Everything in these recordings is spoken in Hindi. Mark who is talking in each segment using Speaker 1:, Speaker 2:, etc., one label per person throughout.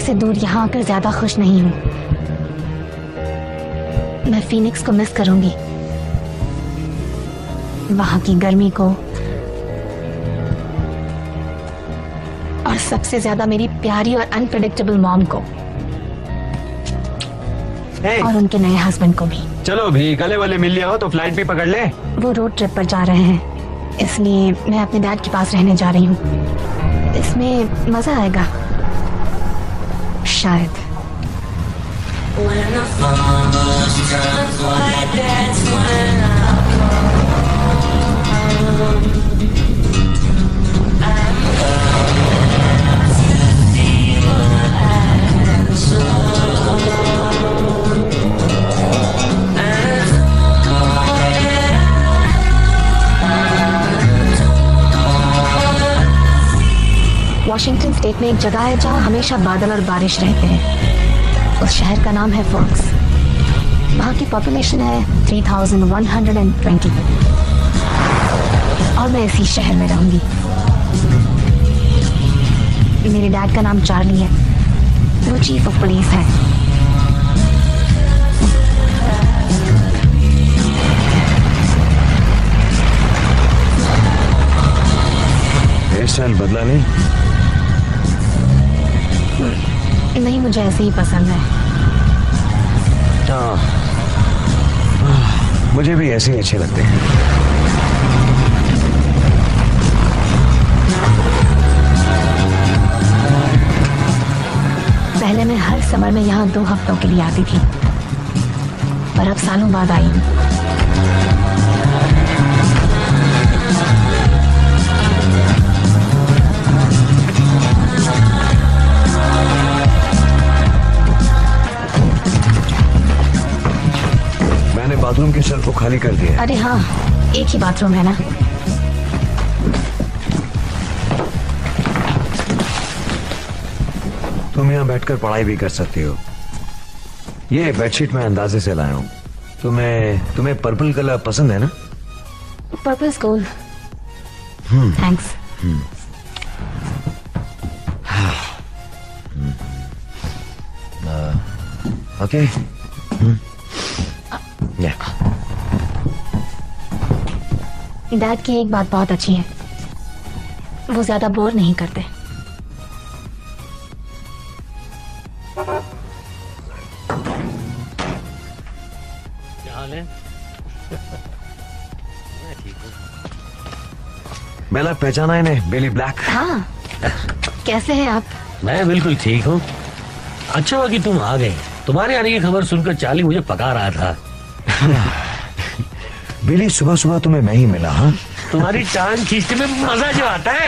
Speaker 1: से दूर यहाँ आकर ज्यादा खुश नहीं हूँ। मैं फीनिक्स को मिस करूंगी, वहां की गर्मी को, और सबसे ज्यादा मेरी प्यारी और अनप्रेडिक्टेबल मॉम को। और उनके नए हस्बैंड को भी।
Speaker 2: चलो भी गले वाले मिल लिया हो तो फ्लाइट भी पकड़ ले।
Speaker 1: वो रोड ट्रिप पर जा रहे हैं, इसलिए मैं अपने डैड के पास रहने जा रही हूँ। इसमें मजा आएगा शायद। वॉशिंगटन स्टेट में एक जगह है जहाँ हमेशा बादल और बारिश रहते हैं। उस शहर का नाम है फॉक्स। वहाँ की पॉपुलेशन है 3120 और मैं इसी शहर में रहूंगी। मेरे डैड का नाम चार्ली है, वो चीफ ऑफ पुलिस है।
Speaker 2: हेयर स्टाइल बदला नहीं?
Speaker 1: नहीं, मुझे ऐसे ही पसंद है।
Speaker 2: मुझे भी ऐसे ही अच्छे लगते हैं।
Speaker 1: पहले मैं हर समर में यहाँ 2 हफ्तों के लिए आती थी, पर अब सालों बाद आई हूँ।
Speaker 2: मैंने बाथरूम के शेल्फ को खाली कर दिया।
Speaker 1: अरे हाँ, एक ही बाथरूम है ना।
Speaker 2: तुम यहाँ बैठकर पढ़ाई भी कर सकती हो। ये बेडशीट मैं अंदाजे से लाया हूँ। तुम्हें पर्पल कलर पसंद है ना?
Speaker 1: Purple school. Thanks.
Speaker 2: Okay.
Speaker 1: Dad की एक बात बहुत अच्छी है, वो ज्यादा बोर नहीं करते।
Speaker 3: क्या हाल है? मैं ठीक हूँ।
Speaker 2: बेला पहचाना इन्हें? बेली ब्लैक।
Speaker 1: हाँ, कैसे हैं आप?
Speaker 3: मैं बिल्कुल ठीक हूँ। अच्छा हुआ कि तुम आ गए। तुम्हारे आने की खबर सुनकर चार्ली मुझे पका रहा था।
Speaker 2: बेली, सुबह सुबह तुम्हें मैं ही मिला। हाँ,
Speaker 3: तुम्हारी टांग खींचने में मजा जो आता है।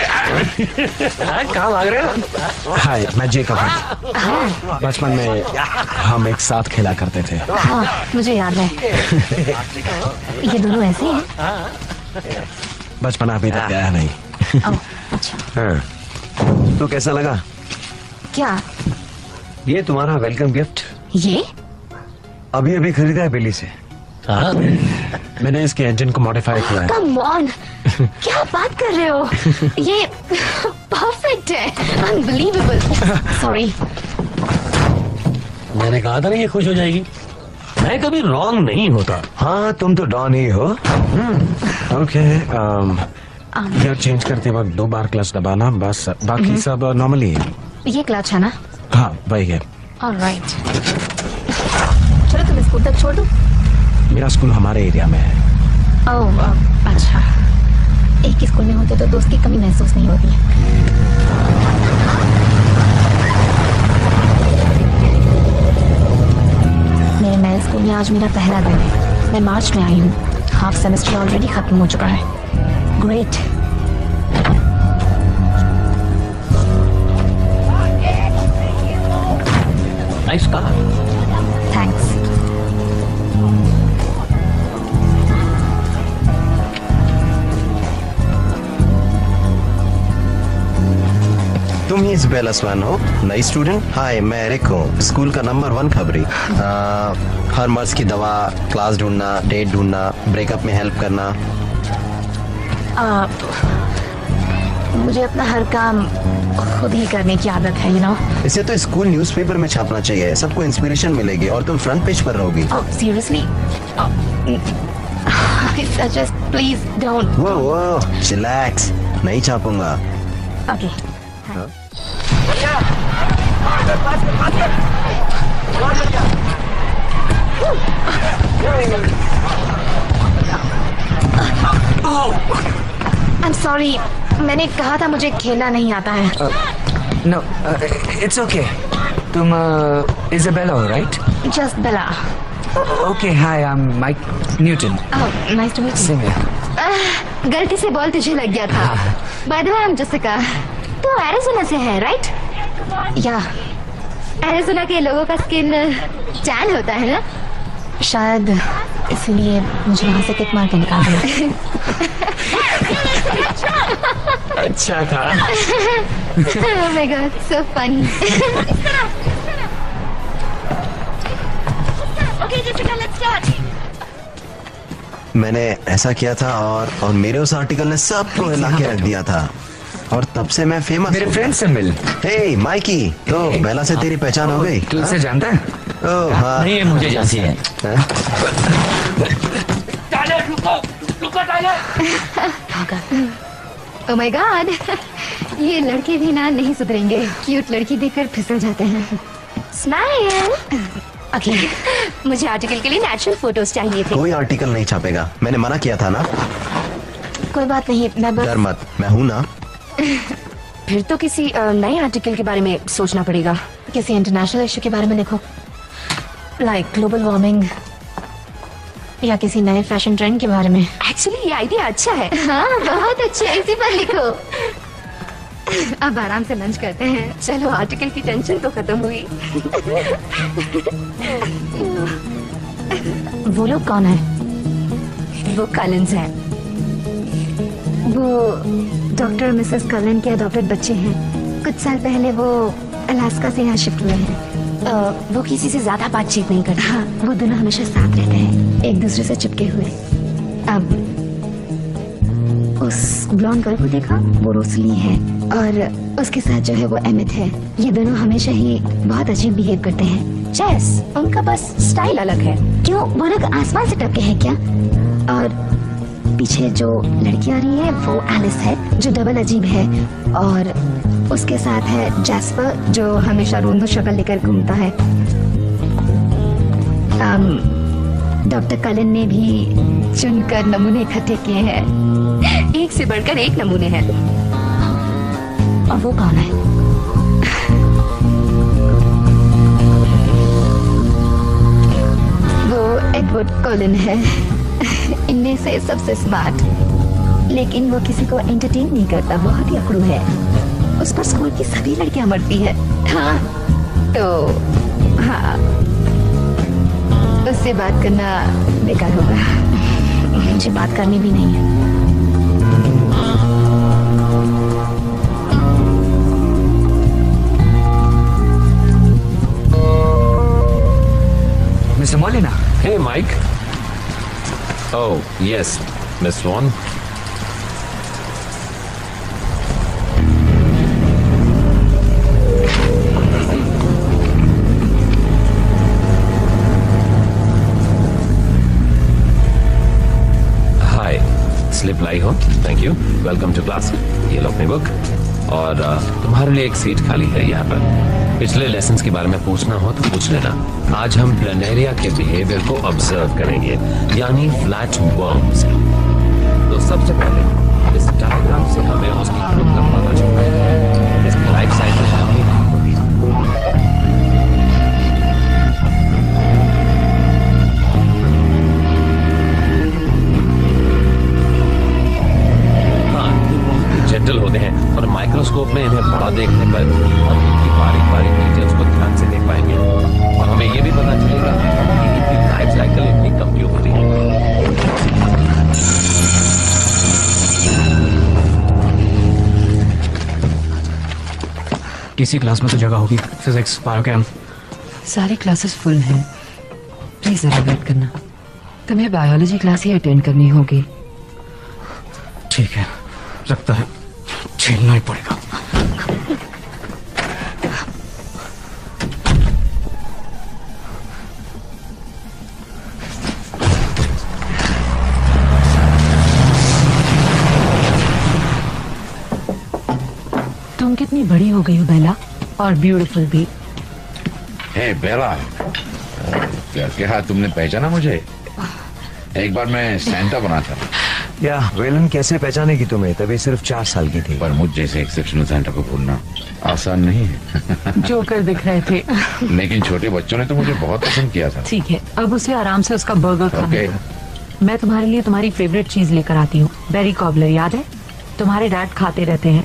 Speaker 3: कहाँ भाग रहे हो?
Speaker 4: हाय, मैं जेकब हूँ। बचपन में हम एक साथ खेला करते थे।
Speaker 1: हाँ, मुझे याद है। ये दोनों ऐसे हैं।
Speaker 4: बचपन अभी तक गया नहीं।
Speaker 1: अच्छा।
Speaker 2: हाँ। तो कैसा लगा?
Speaker 1: क्या?
Speaker 2: ये तुम्हारा वेलकम गिफ्ट।
Speaker 1: ये
Speaker 2: अभी अभी खरीदा है बेली से।
Speaker 3: हाँ?
Speaker 4: मैंने इसके इंजन को मॉडिफाई किया है।
Speaker 1: कम ऑन, क्या बात कर रहे हो? ये परफेक्ट है, अनबिलीवेबल। सॉरी।
Speaker 3: मैंने कहा था ना ये खुश हो जाएगी। मैं कभी रॉन्ग नहीं होता।
Speaker 2: हाँ, तुम तो डॉन ही हो।
Speaker 4: ओके, गियर चेंज करते वक्त 2 बार क्लच दबाना, बस बाकी सब नॉर्मली है।
Speaker 1: ये क्लच है ना?
Speaker 4: हाँ, वही है।
Speaker 1: ऑलराइट। चलो तुम स्कूल तक छोड़ दो।
Speaker 4: मेरा स्कूल हमारे एरिया में है।
Speaker 1: ओह, अच्छा। एक ही स्कूल में होते तो दोस्त की कमी महसूस नहीं होती है। मेरे नए स्कूल में आज मेरा पहला दिन है। मैं मार्च में आई हूँ। हाफ सेमेस्टर ऑलरेडी खत्म हो चुका है। ग्रेट।
Speaker 3: Nice car.
Speaker 1: थैंक्स।
Speaker 5: तुम ही इज़बेला स्वान हो, नई स्टूडेंट? हाय, मैं एरिक हूँ, स्कूल का नंबर 1 खबरी। हर मर्ज की दवा, क्लास ढूंढना, डेट ढूंढना, ब्रेकअप में हेल्प करना।
Speaker 1: मुझे अपना हर काम खुद ही करने की आदत है, you know.
Speaker 5: इसे तो स्कूल न्यूज़पेपर में छापना चाहिए, सबको इंस्पिरेशन मिलेगी और तुम फ्रंट पेज पर रहोगी।
Speaker 1: Oh, seriously? Oh, I suggest, please don't.
Speaker 5: वो चिलैक्स, नहीं छापूंगा।
Speaker 1: Okay. I'm sorry. मैंने कहा था मुझे खेलना नहीं आता है।
Speaker 6: No, it's okay. तुम Isabella हो, right?
Speaker 1: Just Bella.
Speaker 6: Okay, hi, I'm Mike Newton.
Speaker 1: Oh, nice to meet you.
Speaker 6: Same here.
Speaker 1: गलती से बॉल तुझे लग गया था। By the way, I'm Jessica. तू एरिज़ोना से है, right? या एरिज़ोना के लोगों का स्किन टैन होता है ना? शायद इसलिए मुझे वहाँ से किक मार के निकाल दिया।
Speaker 6: अच्छा था।
Speaker 1: Oh my God, so funny. Okay, Jessica, let's start.
Speaker 5: मैंने ऐसा किया था और मेरे उस आर्टिकल ने सबको हिला के रख दिया था और तब से मैं फेमस।
Speaker 6: मेरे फ्रेंड से मिल।
Speaker 5: हे माइकी, तो बेला से तेरी पहचान हो गई?
Speaker 6: तू उसे जानता है?
Speaker 5: ओह हाँ।
Speaker 3: नहीं, ये मुझे जानती है।
Speaker 1: Oh my God, ये लड़के भी ना नहीं सुधरेंगे। क्यूट लड़की देखकर फिसल जाते हैं। स्माइल। ओके, मुझे आर्टिकल के लिए नेचुरल फोटोज चाहिए थे।
Speaker 5: कोई आर्टिकल नहीं छापेगा, मैंने मना किया था ना।
Speaker 1: कोई बात नहीं, मैं बस।
Speaker 5: डर मत, मैं हूँ ना।
Speaker 1: फिर तो किसी नए आर्टिकल के बारे में सोचना पड़ेगा। किसी इंटरनेशनल इशू के बारे में लिखो, लाइक ग्लोबल वार्मिंग या किसी नए फैशन ट्रेंड के बारे में। एक्चुअली ये आइडिया अच्छा है। हाँ, बहुत अच्छा है, इसी पर लिखो। अब आराम से लंच करते हैं। चलो, आर्टिकल की टेंशन तो खत्म हुई। वो लोग कौन है? वो कलिन्स हैं। वो डॉक्टर मिसेस कलिन के अडॉप्टेड बच्चे हैं। कुछ साल पहले वो अलास्का से यहाँ शिफ्ट हुए हैं। वो किसी से ज्यादा बातचीत नहीं करते। हाँ, वो दोनों हमेशा साथ रहते हैं, एक दूसरे से चिपके हुए। अब उस ब्लॉन्ड गर्ल को देखा, वो रोसली है और उसके साथ जो है वो एमित है। ये दोनों हमेशा ही बहुत अजीब बिहेव करते हैं। चेस, उनका बस स्टाइल अलग है। क्यों, वो लोग आसमान से टपके हैं क्या? और पीछे जो लड़की आ रही है वो एलिस है, जो डबल अजीब है, और उसके साथ है जैस्पर, जो हमेशा रोंदो शक्ल लेकर घूमता है। डॉक्टर कलिन ने भी चुनकर नमूने इकट्ठे किए हैं। एक से बढ़कर एक नमूने हैं। और वो कौन है? वो एडवर्ड कलिन है, इनमें से सबसे स्मार्ट, लेकिन वो किसी को एंटरटेन नहीं करता, बहुत ही अकड़ू है। उस पर स्कूल की सभी लड़कियां मरती है। हाँ, तो हाँ, उससे बात करना बेकार होगा। मुझे बात करनी भी नहीं है।
Speaker 6: Mister Molina.
Speaker 3: Hey, Mike. Oh, yes, Miss Swan. Hi, slip लाई हो? Thank you. Welcome to class. ये लो अपनी बुक और तुम्हारे लिए एक सीट खाली है यहाँ पर। पिछले लेसन्स के बारे में पूछना हो तो पूछ लेना। आज हम प्लेनेरिया के बिहेवियर को ऑब्जर्व करेंगे, यानी फ्लैट वर्म्स। तो सबसे पहले इस डायग्राम से हमें उसकी ग्रोथ का पता चलता है। इसकी लाइफ साइकिल काफी होती है। हाँ, ये बहुत ही जेंटल होते हैं और माइक्रोस्कोप में इन्हें बड़ा देखने पर हम इनकी बारीक डिटेल्स को ध्यान से देख पाएंगे और हमें ये भी पता चलेगा कि इनकी लाइफ साइकिल इतनी कम क्यों होती है।
Speaker 4: किसी क्लास में तो जगह होगी। Physics, biochem.
Speaker 7: सारी क्लासेस फुल हैं। प्लीज जरा वेट करना, तुम्हें बायोलॉजी क्लास ही अटेंड करनी होगी।
Speaker 4: ठीक है, लगता है झेलना ही पड़ेगा।
Speaker 7: तुम कितनी बड़ी हो गई हो बेला, और ब्यूटीफुल भी।
Speaker 8: हे बेला, क्या तुमने पहचाना मुझे? एक बार मैं सैंटा बना था।
Speaker 2: या वेलन कैसे पहचानेगी तुम्हें, तभी सिर्फ 4 साल की थी।
Speaker 8: पर मुझ जैसे एक्सेप्शनल सैंटा को भूलना आसान नहीं है।
Speaker 7: जोकर दिख रहे थे।
Speaker 8: लेकिन छोटे बच्चों ने तो मुझे बहुत पसंद किया था।
Speaker 7: ठीक है, अब उसे आराम से उसका बर्गर खाना
Speaker 8: ओके।
Speaker 7: दो। मैं तुम्हारे लिए तुम्हारी फेवरेट चीज लेकर आती हूँ, बेरी कॉबलर, याद है? तुम्हारे डैड खाते रहते हैं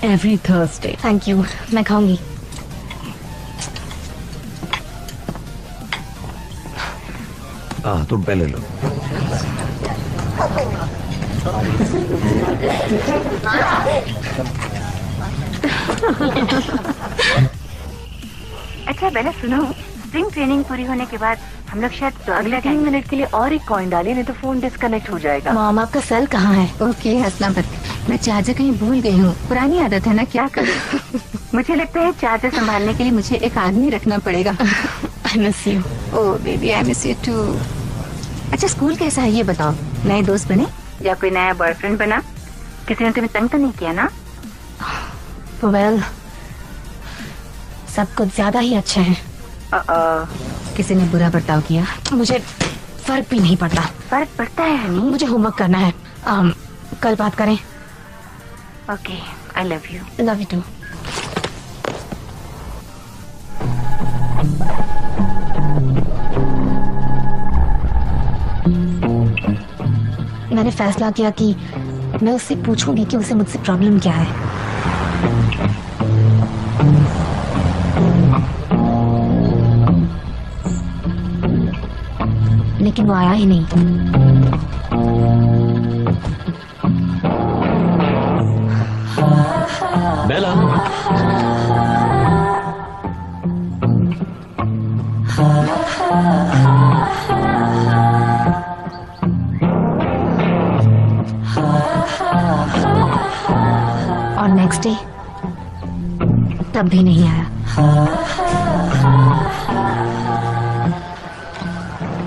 Speaker 7: एवरी थर्सडे।
Speaker 1: थैंक यू, मैं खाऊंगी।
Speaker 2: तुम पहले लो।
Speaker 9: अच्छा बेला सुनो, स्प्रिंग ट्रेनिंग पूरी होने के बाद हम लोग शायद तो अगले 3 मिनट के लिए और एक कॉइन डालिए, नहीं तो फोन डिस्कनेक्ट हो जाएगा।
Speaker 1: मॉम, आपका सेल कहाँ है? ओके, हंसना मत, मैं चार्जर कहीं भूल गई हूँ। पुरानी आदत है ना, क्या करूँ?
Speaker 9: मुझे लगता है चार्जर संभालने के लिए मुझे
Speaker 1: एक आदमी रखना पड़ेगा। I miss you. Oh baby, I miss you too. अच्छा, स्कूल कैसा है ये बताओ? नए दोस्त बने
Speaker 9: या कोई नया बॉयफ्रेंड बना? किसी ने तुम्हें तंग तो नहीं किया ना?
Speaker 1: वेल, सब कुछ ज्यादा ही अच्छा है। किसी ने बुरा बर्ताव किया, मुझे फर्क भी नहीं पड़ता।
Speaker 9: फर्क पड़ता है हनी?
Speaker 1: मुझे होमवर्क करना है। कल बात करें।
Speaker 9: Okay, I love you.
Speaker 1: Love you too. मैंने फैसला किया कि मैं उससे पूछूंगी कि उसे मुझसे प्रॉब्लम क्या है। लेकिन वो आया ही नहीं।
Speaker 3: बेला,
Speaker 1: और नेक्स्ट डे तब भी नहीं आया।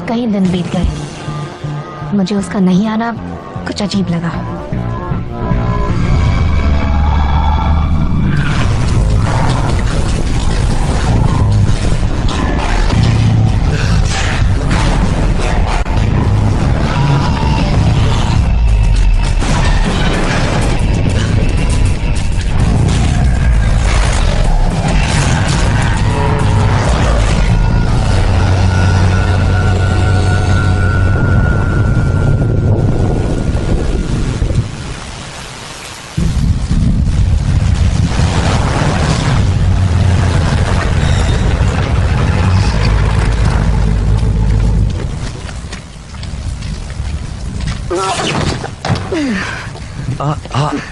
Speaker 1: कई दिन बीत गए, मुझे उसका नहीं आना कुछ अजीब लगा।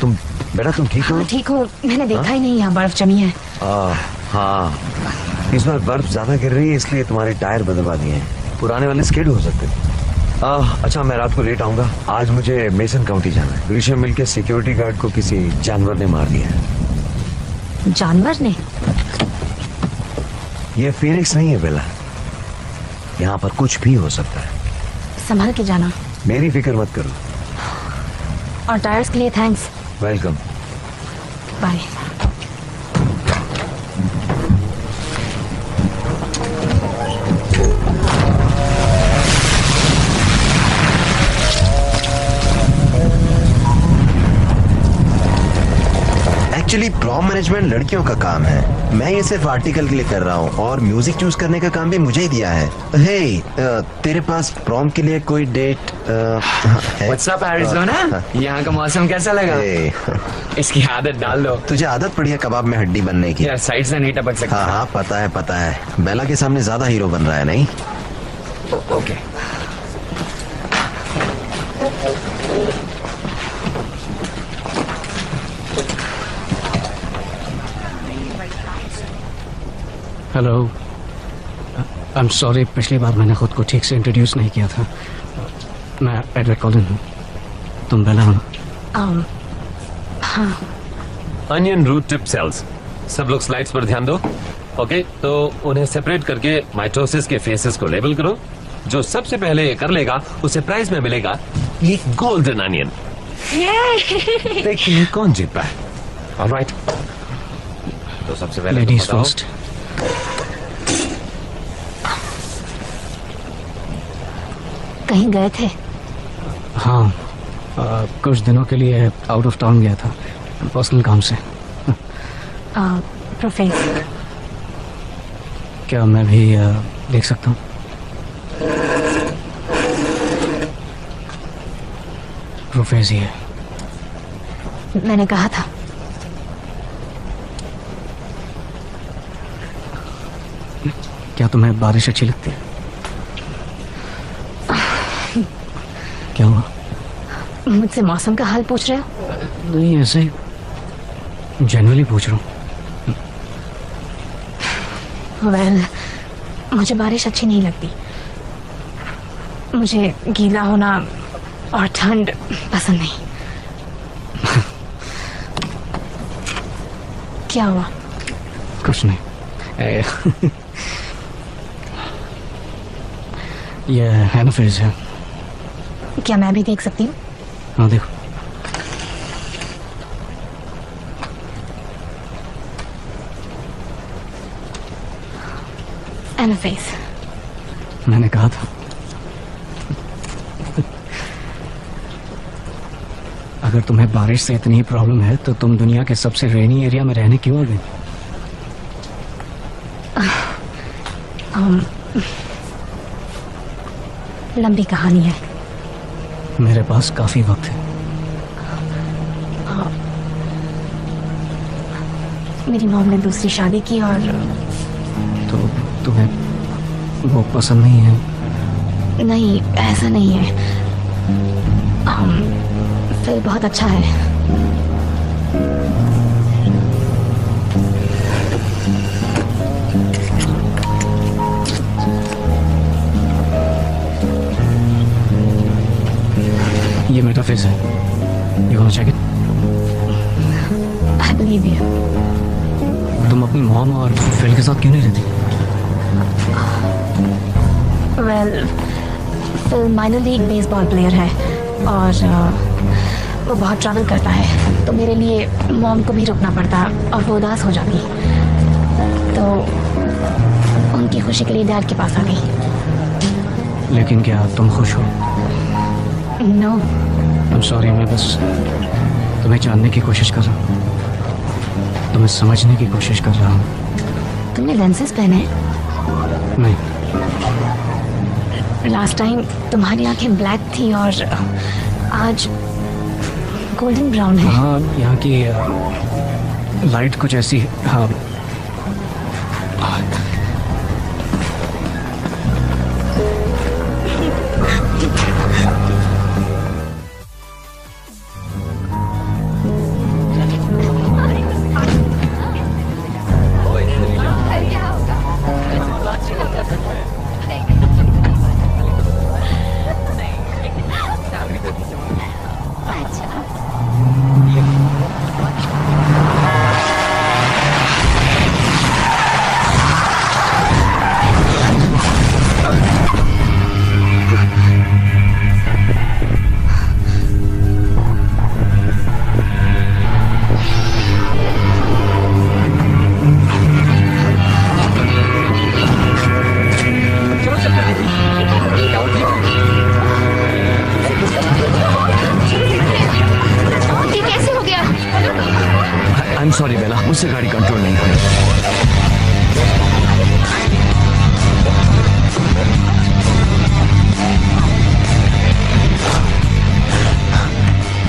Speaker 2: तुम बेटा, तुम ठीक हो?
Speaker 1: ठीक हूँ, मैंने देखा ही नहीं यहाँ बर्फ जमी है।
Speaker 2: हाँ, इस बार बर्फ ज्यादा गिर रही है, इसलिए तुम्हारे टायर बदलवा दिए हैं। पुराने वाले स्किड हो सकते हैं। अच्छा, मैं रात को लेट आऊंगा। आज मुझे मेसन काउंटी जाना है। ग्रीशम मिल के सिक्योरिटी गार्ड को किसी जानवर ने मार दिया है।
Speaker 1: जानवर ने?
Speaker 2: ये फीनिक्स नहीं है बेला, यहाँ पर कुछ भी हो सकता है।
Speaker 1: संभाल के जाना।
Speaker 2: मेरी फिक्र मत करो।
Speaker 1: और टायर्स के लिए thanks.
Speaker 2: Welcome.
Speaker 1: Bye.
Speaker 5: Actually prom management लड़कियों का काम है। मैं ये सिर्फ आर्टिकल के लिए कर रहा हूँ और म्यूजिक चूज करने का काम भी मुझे ही दिया है। हे, तेरे पास प्रॉम के लिए कोई डेट है?
Speaker 6: What's up, Arizona? यहाँ का मौसम कैसा लगा? इसकी आदत डाल दो।
Speaker 5: तुझे आदत पड़ी है कबाब में हड्डी बनने की।
Speaker 6: यार साइड से नहीं टपक सकता।
Speaker 5: हाँ, पता है। बेला के सामने ज्यादा हीरो बन रहा है नहीं?
Speaker 6: Okay.
Speaker 10: Hello, I am sorry, पिछली बार मैंने खुद को ठीक से इंट्रोड्यूस नहीं किया था। मैं एडवर्ड कॉलिन हूँ। तुम बेला हो ना?
Speaker 1: हाँ,
Speaker 3: अनियन रूट टिप सेल्स। सब लोग स्लाइड्स पर ध्यान दो। ओके, तो उन्हें सेपरेट करके माइटोसिस के फेसेस को लेबल करो। जो सबसे पहले ये कर लेगा उसे प्राइज में मिलेगा ये गोल्डन अनियन। देखिए कौन जीत पाए। ऑलराइट, तो सबसे पहले
Speaker 10: लेडीज फर्स्ट।
Speaker 1: कहीं गए थे?
Speaker 10: हाँ, कुछ दिनों के लिए आउट ऑफ टाउन गया था, पर्सनल काम से।
Speaker 1: प्रोफेसर,
Speaker 10: क्या मैं भी देख सकता हूँ? प्रोफेसर है।
Speaker 1: मैंने कहा था।
Speaker 10: क्या तुम्हें बारिश अच्छी लगती है? क्या हुआ?
Speaker 1: मुझसे मौसम का हाल पूछ रहे हो?
Speaker 10: नहीं, ऐसे जनरली पूछ रहा हूँ।
Speaker 1: वेल, मुझे बारिश अच्छी नहीं लगती। मुझे गीला होना और ठंड पसंद नहीं। क्या हुआ?
Speaker 10: कुछ नहीं। ये हेमोफिल्स है।
Speaker 1: क्या मैं भी देख सकती हूँ?
Speaker 10: हाँ, देखो।
Speaker 1: एनाफेस।
Speaker 10: मैंने कहा था। अगर तुम्हें बारिश से इतनी प्रॉब्लम है तो तुम दुनिया के सबसे रेनी एरिया में रहने क्यों आ गई?
Speaker 1: लंबी कहानी है।
Speaker 10: मेरे पास काफी वक्त है।
Speaker 1: मेरी मॉम ने दूसरी शादी की और
Speaker 10: तो तुम्हें वो पसंद नहीं है?
Speaker 1: नहीं, ऐसा नहीं है। फिर बहुत अच्छा है।
Speaker 10: ये मेटाफेस है। You wanna check it?
Speaker 1: I believe you.
Speaker 10: तुम अपनी मॉम और फिल के साथ क्यों नहीं रहती?
Speaker 1: Well, Phil minor league baseball player है और वो बहुत ट्रैवल करता है, तो मेरे लिए मॉम को भी रुकना पड़ता और वो उदास हो जाती, तो उनकी खुशी के लिए डैड के पास आ गई।
Speaker 10: लेकिन क्या तुम खुश हो?
Speaker 1: नो।
Speaker 10: I'm sorry, मैं बस तुम्हें जानने की कोशिश कर रहा हूँ, तुम्हें समझने की कोशिश कर रहा हूँ।
Speaker 1: तुमने लेंसेज पहने?
Speaker 10: नहीं।
Speaker 1: लास्ट टाइम तुम्हारी आंखें ब्लैक थी और आज गोल्डन ब्राउन है।
Speaker 10: हाँ, यहाँ की लाइट कुछ ऐसी। हाँ,
Speaker 2: सॉरी बेला, मुझसे गाड़ी कंट्रोल नहीं हुई।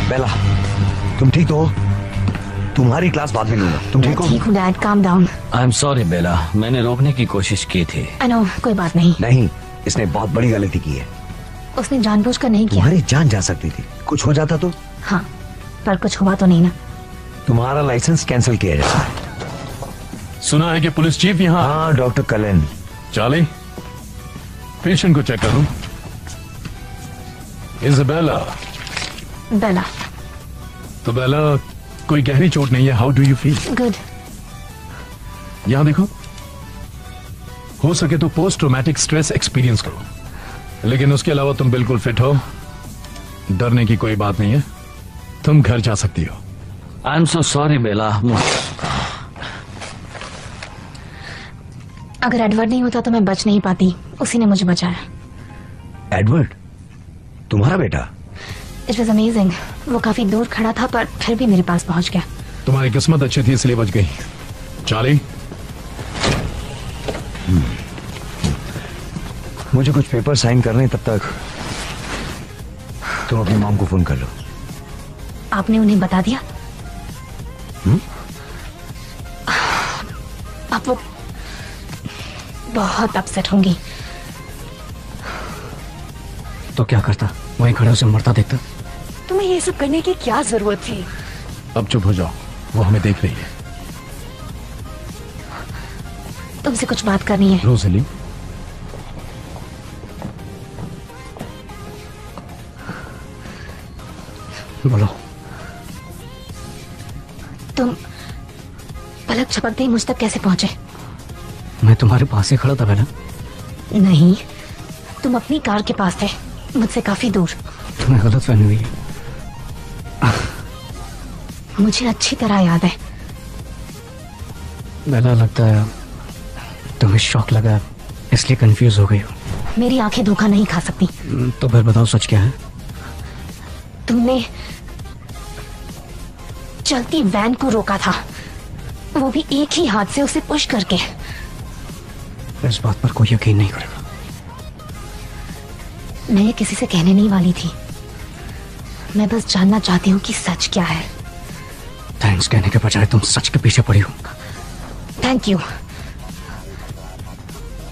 Speaker 2: बेला, तुम ठीक तो हो? तुम्हारी क्लास बाद में लूंगा। तुम ठीक हो?
Speaker 1: ठीक हूँ dad, calm down.
Speaker 10: I am sorry Bella, मैंने रोकने की कोशिश की थी।
Speaker 1: आई नो, कोई बात नहीं।
Speaker 2: नहीं, इसने बहुत बड़ी गलती की है।
Speaker 1: उसने जानबूझकर नहीं किया।
Speaker 2: तुम्हारी जान जा सकती थी, कुछ हो जाता तो।
Speaker 1: हाँ, पर कुछ हुआ तो नहीं ना।
Speaker 2: तुम्हारा लाइसेंस कैंसिल किया जाता है।
Speaker 8: सुना है कि पुलिस चीफ यहाँ।
Speaker 2: हाँ, डॉक्टर कलेन।
Speaker 8: चार्ली, पेशेंट को चेक करूं। इज़ाबेला।
Speaker 1: बेला।
Speaker 8: तो बेला,
Speaker 11: कोई गहरी चोट नहीं है. How do you feel?
Speaker 1: Good.
Speaker 11: यहाँ देखो, हो सके तो पोस्ट ट्रॉमेटिक स्ट्रेस एक्सपीरियंस करो, लेकिन उसके अलावा तुम बिल्कुल फिट हो. डरने की कोई बात नहीं है. तुम घर जा सकती हो.
Speaker 10: आई एम सो सॉरी बेला.
Speaker 1: अगर एडवर्ड नहीं होता तो मैं बच नहीं पाती. उसी ने मुझे बचाया.
Speaker 2: एडवर्ड? तुम्हारा बेटा?
Speaker 1: It was amazing. वो काफी दूर खड़ा था पर फिर भी मेरे पास पहुंच गया.
Speaker 11: तुम्हारी किस्मत अच्छी थी इसलिए बच गई. चार्ली,
Speaker 2: मुझे कुछ पेपर साइन करने, तब तक तुम अपनी मॉम को फोन कर लो.
Speaker 1: आपने उन्हें बता दिया? अब वो बहुत अपसेट होंगी.
Speaker 10: तो क्या करता? वहीं खड़े उसे मरता देखता.
Speaker 1: तुम्हें ये सब करने की क्या जरूरत थी?
Speaker 11: अब चुप हो जाओ, वो हमें देख रही है.
Speaker 1: तुमसे कुछ बात करनी है.
Speaker 11: रोज़ेली,
Speaker 10: बोलो.
Speaker 1: तुम पलक झपकते ही मुझ तक कैसे पहुंचे?
Speaker 10: मैं तुम्हारे पास ही खड़ा था बेला.
Speaker 1: नहीं, तुम अपनी कार के पास थे, मुझसे काफी दूर.
Speaker 10: तुम्हें गलत फहमी हुई है.
Speaker 1: मुझे अच्छी तरह याद है.
Speaker 10: बेला, लगता है तुम्हें शॉक लगा इसलिए कंफ्यूज हो गई हो.
Speaker 1: मेरी आंखें धोखा नहीं खा सकती.
Speaker 10: तो फिर बताओ सच क्या है?
Speaker 1: तुमने चलती वैन को रोका था, वो भी एक ही हाथ से उसे पुश करके.
Speaker 10: इस बात पर कोई यकीन नहीं करेगा.
Speaker 1: मैं ये किसी से कहने नहीं वाली थी. मैं बस जानना चाहती हूँ कि सच क्या है.
Speaker 10: थैंक्स कहने के बजाय तुम सच के पीछे पड़ी हो.
Speaker 1: Thank you.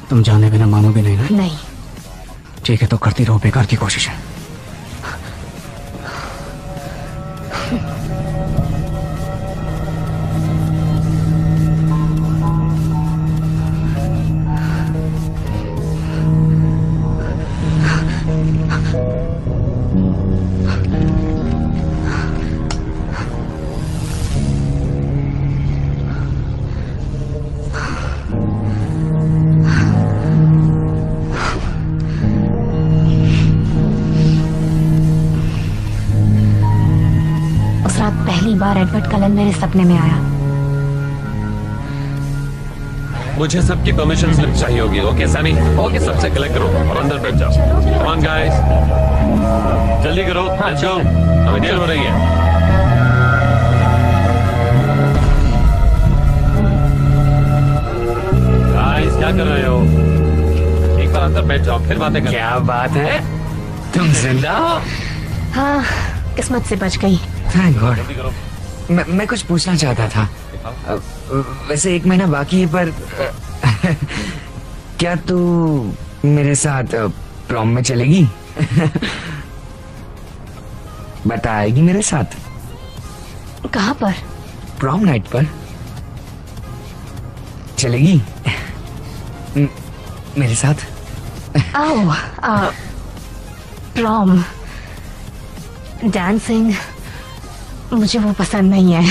Speaker 10: तुम जाने बिना मानोगे नहीं ना?
Speaker 1: नहीं.
Speaker 10: ठीक है, तो करती रहो बेकार की कोशिशें.
Speaker 1: पहली बार एडवर्ड कलन मेरे सपने में आया.
Speaker 3: मुझे सबकी परमिशन स्लिप चाहिए होगी. Okay Sammy? ओके, सबसे कलेक्ट करो और अंदर बैठ जाओ. कम ऑन गाइस, जल्दी करो. लेट्स गो, हमें देर हो रही है. गाइस, क्या कर रहे हो? एक बार अंदर बैठ जाओ, फिर बातें करें.
Speaker 6: क्या बात है, तुम जिंदा हो?
Speaker 1: हाँ, किस्मत से बच गई.
Speaker 6: Thank God. मैं कुछ पूछना चाहता था. वैसे 1 महीना बाकी है, पर क्या तू मेरे साथ प्रॉम में चलेगी? बताएगी मेरे साथ?
Speaker 1: कहाँ पर?
Speaker 6: प्रॉम नाइट पर चलेगी मेरे साथ?
Speaker 1: ओह, प्रॉम डांसिंग मुझे वो पसंद नहीं है.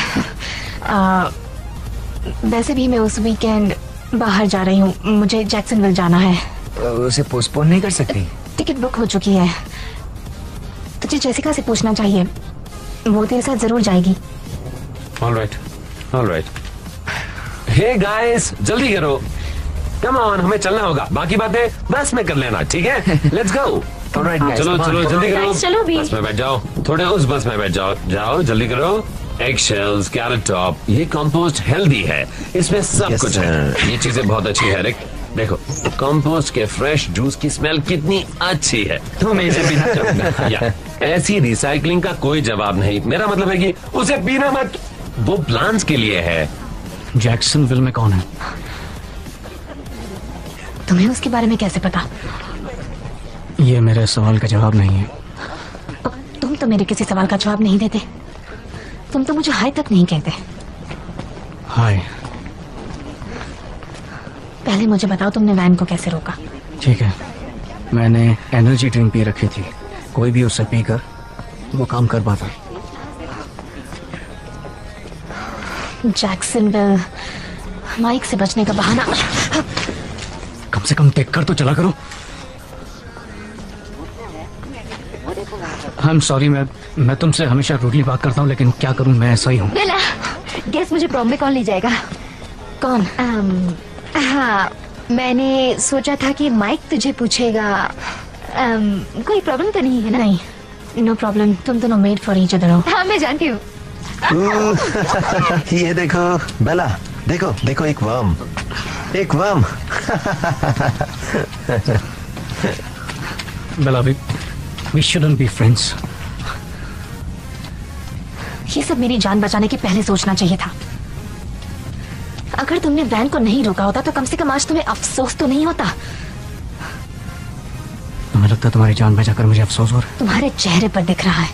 Speaker 1: वैसे भी मैं उस वीकेंड बाहर जा रही हूँ. मुझे जैक्सनविल जाना है.
Speaker 6: उसे पोस्टपोन नहीं कर सकती?
Speaker 1: टिकट बुक हो चुकी है. तुझे जेसिका से पूछना चाहिए, वो तेरे साथ जरूर जाएगी.
Speaker 3: Alright, alright. हे गाइस, जल्दी करो. कम ऑन, हमें चलना होगा. बाकी बातें बस में कर लेना, ठीक है? Let's go.
Speaker 6: ऑलराइट गाइस,
Speaker 3: चलो चलो, जल्दी करो.
Speaker 1: चलो भी.
Speaker 3: बस में बैठ जाओ. थोड़े उस बस में बैठ जाओ. जाओ, जल्दी करो. एग शेल्स, कैरेट टॉप, ये कंपोस्ट हेल्दी है. इसमें सब
Speaker 5: Yes,
Speaker 3: कुछ है. ये चीजें बहुत अच्छी है. रिक, देखो, कंपोस्ट के फ्रेश जूस की स्मेल कितनी अच्छी है.
Speaker 6: तो मैं इसे पीना चाहूंगा.
Speaker 3: या, ऐसी रिसाइकलिंग का कोई जवाब नहीं. मेरा मतलब है कि उसे पीना मत. वो प्लांट्स के लिए है.
Speaker 10: जैक्सनविल में कौन है?
Speaker 1: तुम्हें उसके बारे में कैसे पता?
Speaker 10: ये मेरे सवाल का जवाब नहीं है.
Speaker 1: तुम तो मेरे किसी सवाल का जवाब नहीं देते. तुम तो मुझे हाय तक नहीं कहते.
Speaker 10: हाय.
Speaker 1: पहले मुझे बताओ, तुमने वैन को कैसे रोका?
Speaker 10: ठीक है, मैंने एनर्जी ड्रिंक पी रखी थी. कोई भी उससे पीकर वो काम कर पाता.
Speaker 7: जैक्सनविल, माइक से बचने का बहाना।
Speaker 10: कम से कम देख कर तो चला करो। आई एम सॉरी, मैं तुमसे हमेशा रूडली बात करता हूँ, लेकिन क्या करूँ, मैं ऐसा ही हूँ।
Speaker 1: बेला, गेस मुझे प्रॉम में कौन ले जाएगा?
Speaker 7: कौन?
Speaker 1: हाँ, मैंने सोचा था कि माइक तुझे पूछेगा। कोई प्रॉब्लम तो नहीं है ना?
Speaker 7: नहीं, नो प्रॉब्लम। तुम दोनों मेड फॉर ईच अदर हो।
Speaker 1: हाँ, मैं जानती हूँ।
Speaker 5: ये देखो बेला, देखो देखो, एक वर्म, एक worm.
Speaker 10: Bella, we shouldn't be friends.
Speaker 7: ये सब मेरी जान बचाने के पहले सोचना चाहिए था। अगर तुमने वैन को नहीं रोका होता तो कम से कम आज तुम्हें अफसोस तो नहीं होता।
Speaker 10: तुम्हें लगता है तुम्हारी जान बचाकर मुझे अफसोस हो रहा है?
Speaker 7: तुम्हारे चेहरे पर दिख रहा है,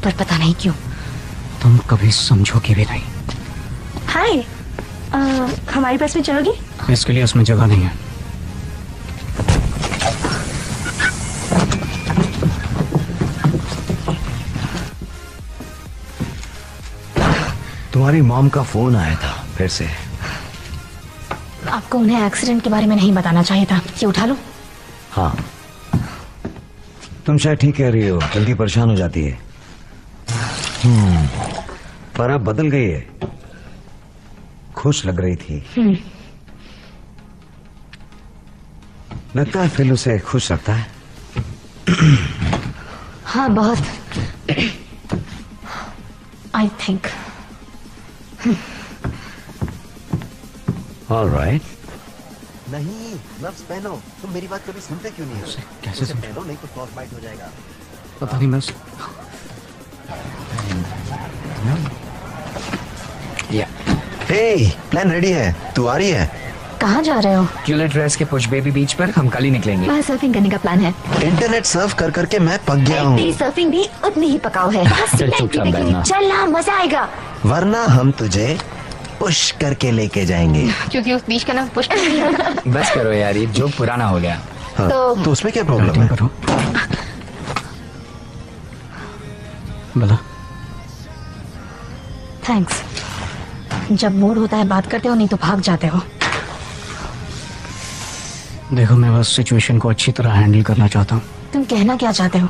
Speaker 7: पर पता नहीं क्यों।
Speaker 10: तुम कभी समझोगी भी नहीं।
Speaker 9: हाय, हमारी बस में चलोगी?
Speaker 10: इसके लिए उसमें जगह नहीं है।
Speaker 2: तुम्हारी मॉम का फोन आया था फिर से।
Speaker 7: आपको उन्हें एक्सीडेंट के बारे में नहीं बताना चाहिए था। ये उठा लो।
Speaker 2: हाँ, तुम शायद ठीक कह रही हो, जल्दी परेशान हो जाती है। पर अब बदल गई है, खुश लग रही थी। लगता है फिल उसे खुश रखता है।
Speaker 7: हाँ, बहुत। I think.
Speaker 2: ऑलराइट।
Speaker 5: नहीं, ग्लव्स पहनो। तुम मेरी बात कभी सुनते क्यों नहीं हो?
Speaker 10: कैसे
Speaker 5: उसे पहनो, नहीं तो फ्रॉस्ट बाइट हो जाएगा।
Speaker 10: पता नहीं, मैं
Speaker 5: हे, प्लान रेडी है, तू आ रही है?
Speaker 7: कहाँ जा रहे हो?
Speaker 6: क्यूलेट ड्रेस के पुश बेबी बीच पर हम कल ही निकलेंगे।
Speaker 1: वहाँ सर्फिंग करने का प्लान है।
Speaker 5: इंटरनेट सर्फ कर करके मैं पक गया हूँ।
Speaker 1: तेरी सर्फिंग भी उतनी ही पकाऊ है।
Speaker 3: चल चुपचाप बैठना।
Speaker 1: चल ना, मजा आएगा।
Speaker 5: वरना हम तुझे पुश करके लेके जाएंगे।
Speaker 1: क्योंकि उस बीच का नाम पुष्प नहीं है।
Speaker 6: बस करो यार, ये जोक पुराना हो गया।
Speaker 5: हाँ, तो उसमें क्या प्रॉब्लम है?
Speaker 10: करो। बोला,
Speaker 7: थैंक्स। जब मूड होता है बात करते हो, नहीं तो भाग जाते हो।
Speaker 10: देखो, मैं बस सिचुएशन को अच्छी तरह हैंडल करना चाहता हूँ।
Speaker 7: तुम कहना क्या चाहते हो?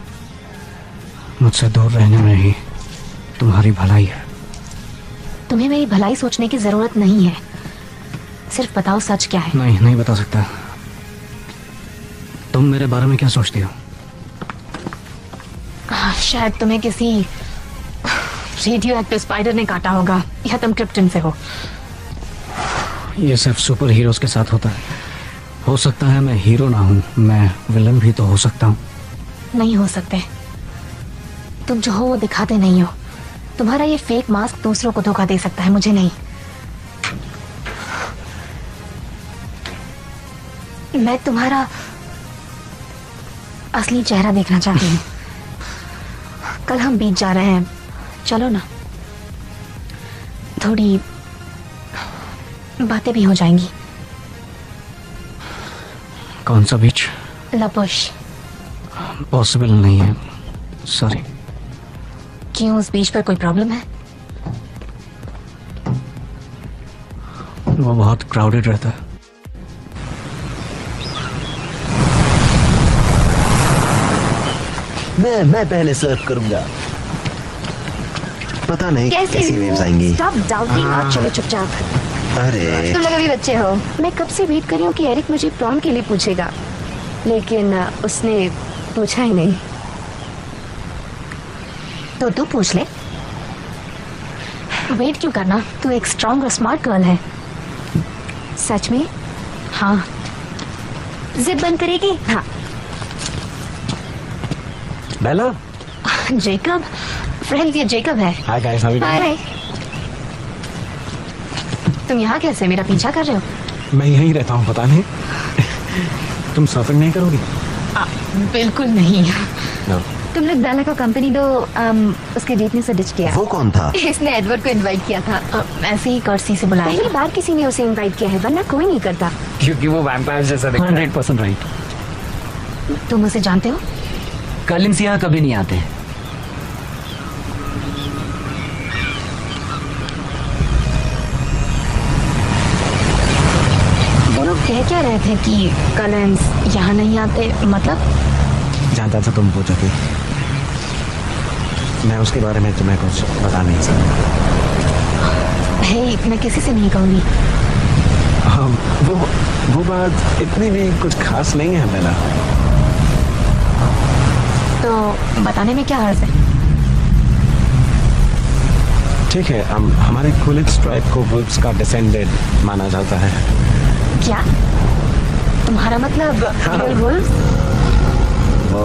Speaker 10: मुझसे दूर रहने में ही तुम्हारी भलाई है।
Speaker 7: तुम्हें मेरी भलाई सोचने की जरूरत नहीं है। सिर्फ बताओ सच क्या है।
Speaker 10: नहीं बता सकता। तुम मेरे बारे में क्या सोचती हो?
Speaker 7: शायद तुम्हें किसी रेडियो एक्टिव स्पाइडर ने काटा होगा, या तुम क्रिप्टन से हो।
Speaker 10: ये सिर्फ सुपर हीरोज के साथ होता है। हो सकता है मैं हीरो ना हूँ, मैं विलन भी तो हो सकता हूँ।
Speaker 7: नहीं हो सकते। तुम जो हो वो दिखाते नहीं हो। तुम्हारा ये फेक मास्क दूसरों को धोखा दे सकता है, मुझे नहीं। मैं तुम्हारा असली चेहरा देखना चाहती हूँ। कल हम बीच जा रहे हैं, चलो ना। थोड़ी बातें भी हो जाएंगी।
Speaker 10: कौन सा बीच?
Speaker 7: लपुश।
Speaker 10: पॉसिबल नहीं है, सॉरी।
Speaker 7: क्यों, उस बीच पर कोई प्रॉब्लम है?
Speaker 10: वो बहुत क्राउडेड रहता है।
Speaker 5: मैं पहले सर्व करूंगा। पता नहीं कैसी वेव्स आएंगी।
Speaker 1: Stop doubting और चलो चुपचाप।
Speaker 5: अरे,
Speaker 1: तुम लोग अभी बच्चे हो। मैं कब से वेट कर रही हूँ कि एरिक मुझे प्रॉम के लिए पूछेगा, लेकिन उसने पूछा ही नहीं।
Speaker 7: तो तू पूछ ले। वेट क्यों करना? तू एक स्ट्रॉन्ग और स्मार्ट गर्ल है।
Speaker 1: सच में?
Speaker 7: हाँ।
Speaker 1: जिद बंद करेगी? हाँ।
Speaker 2: बेला,
Speaker 7: जेकब, फ्रेंड्स, ये जेकब है।
Speaker 2: Hi guys, how are you?
Speaker 1: Hi.
Speaker 7: तुम यहाँ कैसे? मेरा पीछा कर रहे हो?
Speaker 4: मैं यहीं रहता हूँ, पता नहीं। तुम सर्फिंग नहीं करोगी?
Speaker 7: बिल्कुल नहीं।
Speaker 1: तुम लोग बेला को कंपनी दो। उसके डेट ने से डिच किया।
Speaker 5: वो कौन था?
Speaker 1: इसने एडवर्ड को इनवाइट किया था।
Speaker 7: ऐसे ही कर्सी से बुलाया।
Speaker 1: पहली बार किसी ने उसे इनवाइट किया है, वरना कोई नहीं करता।
Speaker 6: क्योंकि वो वैम्पायर जैसा दिखता है।
Speaker 10: 100% राइट।
Speaker 7: तुम उसे जानते हो?
Speaker 6: कलिंस यहाँ कभी नहीं आते।
Speaker 1: कह रहे थे कि कलेंस यहाँ नहीं आते, मतलब?
Speaker 4: जानता था तुम पूछोगी। मैं उसके बारे में तुम्हें कुछ बता नहीं सकता।
Speaker 1: हे, मैं किसी से नहीं कहूँगी।
Speaker 4: वो बात इतनी भी कुछ खास नहीं है बेला।
Speaker 1: तो बताने में क्या हर्ज है?
Speaker 4: ठीक है, हमारे कुलिक्स ट्राइब को वुल्व्स का डिसेंडेड माना जाता है।
Speaker 1: क्या तुम्हारा मतलब? वुल्व्स?
Speaker 4: वो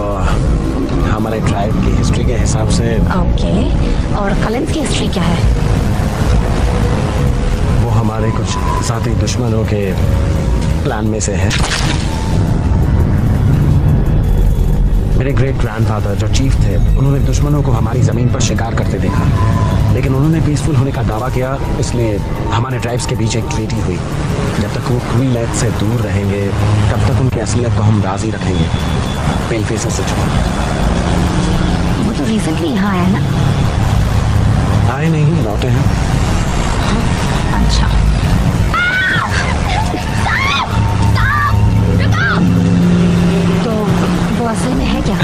Speaker 4: हमारे ट्राइब की हिस्ट्री के हिसाब से।
Speaker 1: ओके, और कलेंस की हिस्ट्री क्या है?
Speaker 4: वो हमारे कुछ साथी दुश्मनों के प्लान में से है। मेरे ग्रेट ग्रैंडफादर जो चीफ थे, उन्होंने दुश्मनों को हमारी जमीन पर शिकार करते देखा, लेकिन उन्होंने पीसफुल होने का दावा किया, इसलिए हमारे ट्राइब्स के बीच एक ट्रीटी हुई। जब तक वो क्वीन लैथ से दूर रहेंगे तब तक उनकी असलियत को हम राजी रखेंगे, पेल फेसेस से छुपा।
Speaker 1: वो तो रिसेंटली यहाँ आया ना?
Speaker 4: आए नहीं, लौटे हैं।
Speaker 1: अच्छा, तो वो असल में है क्या?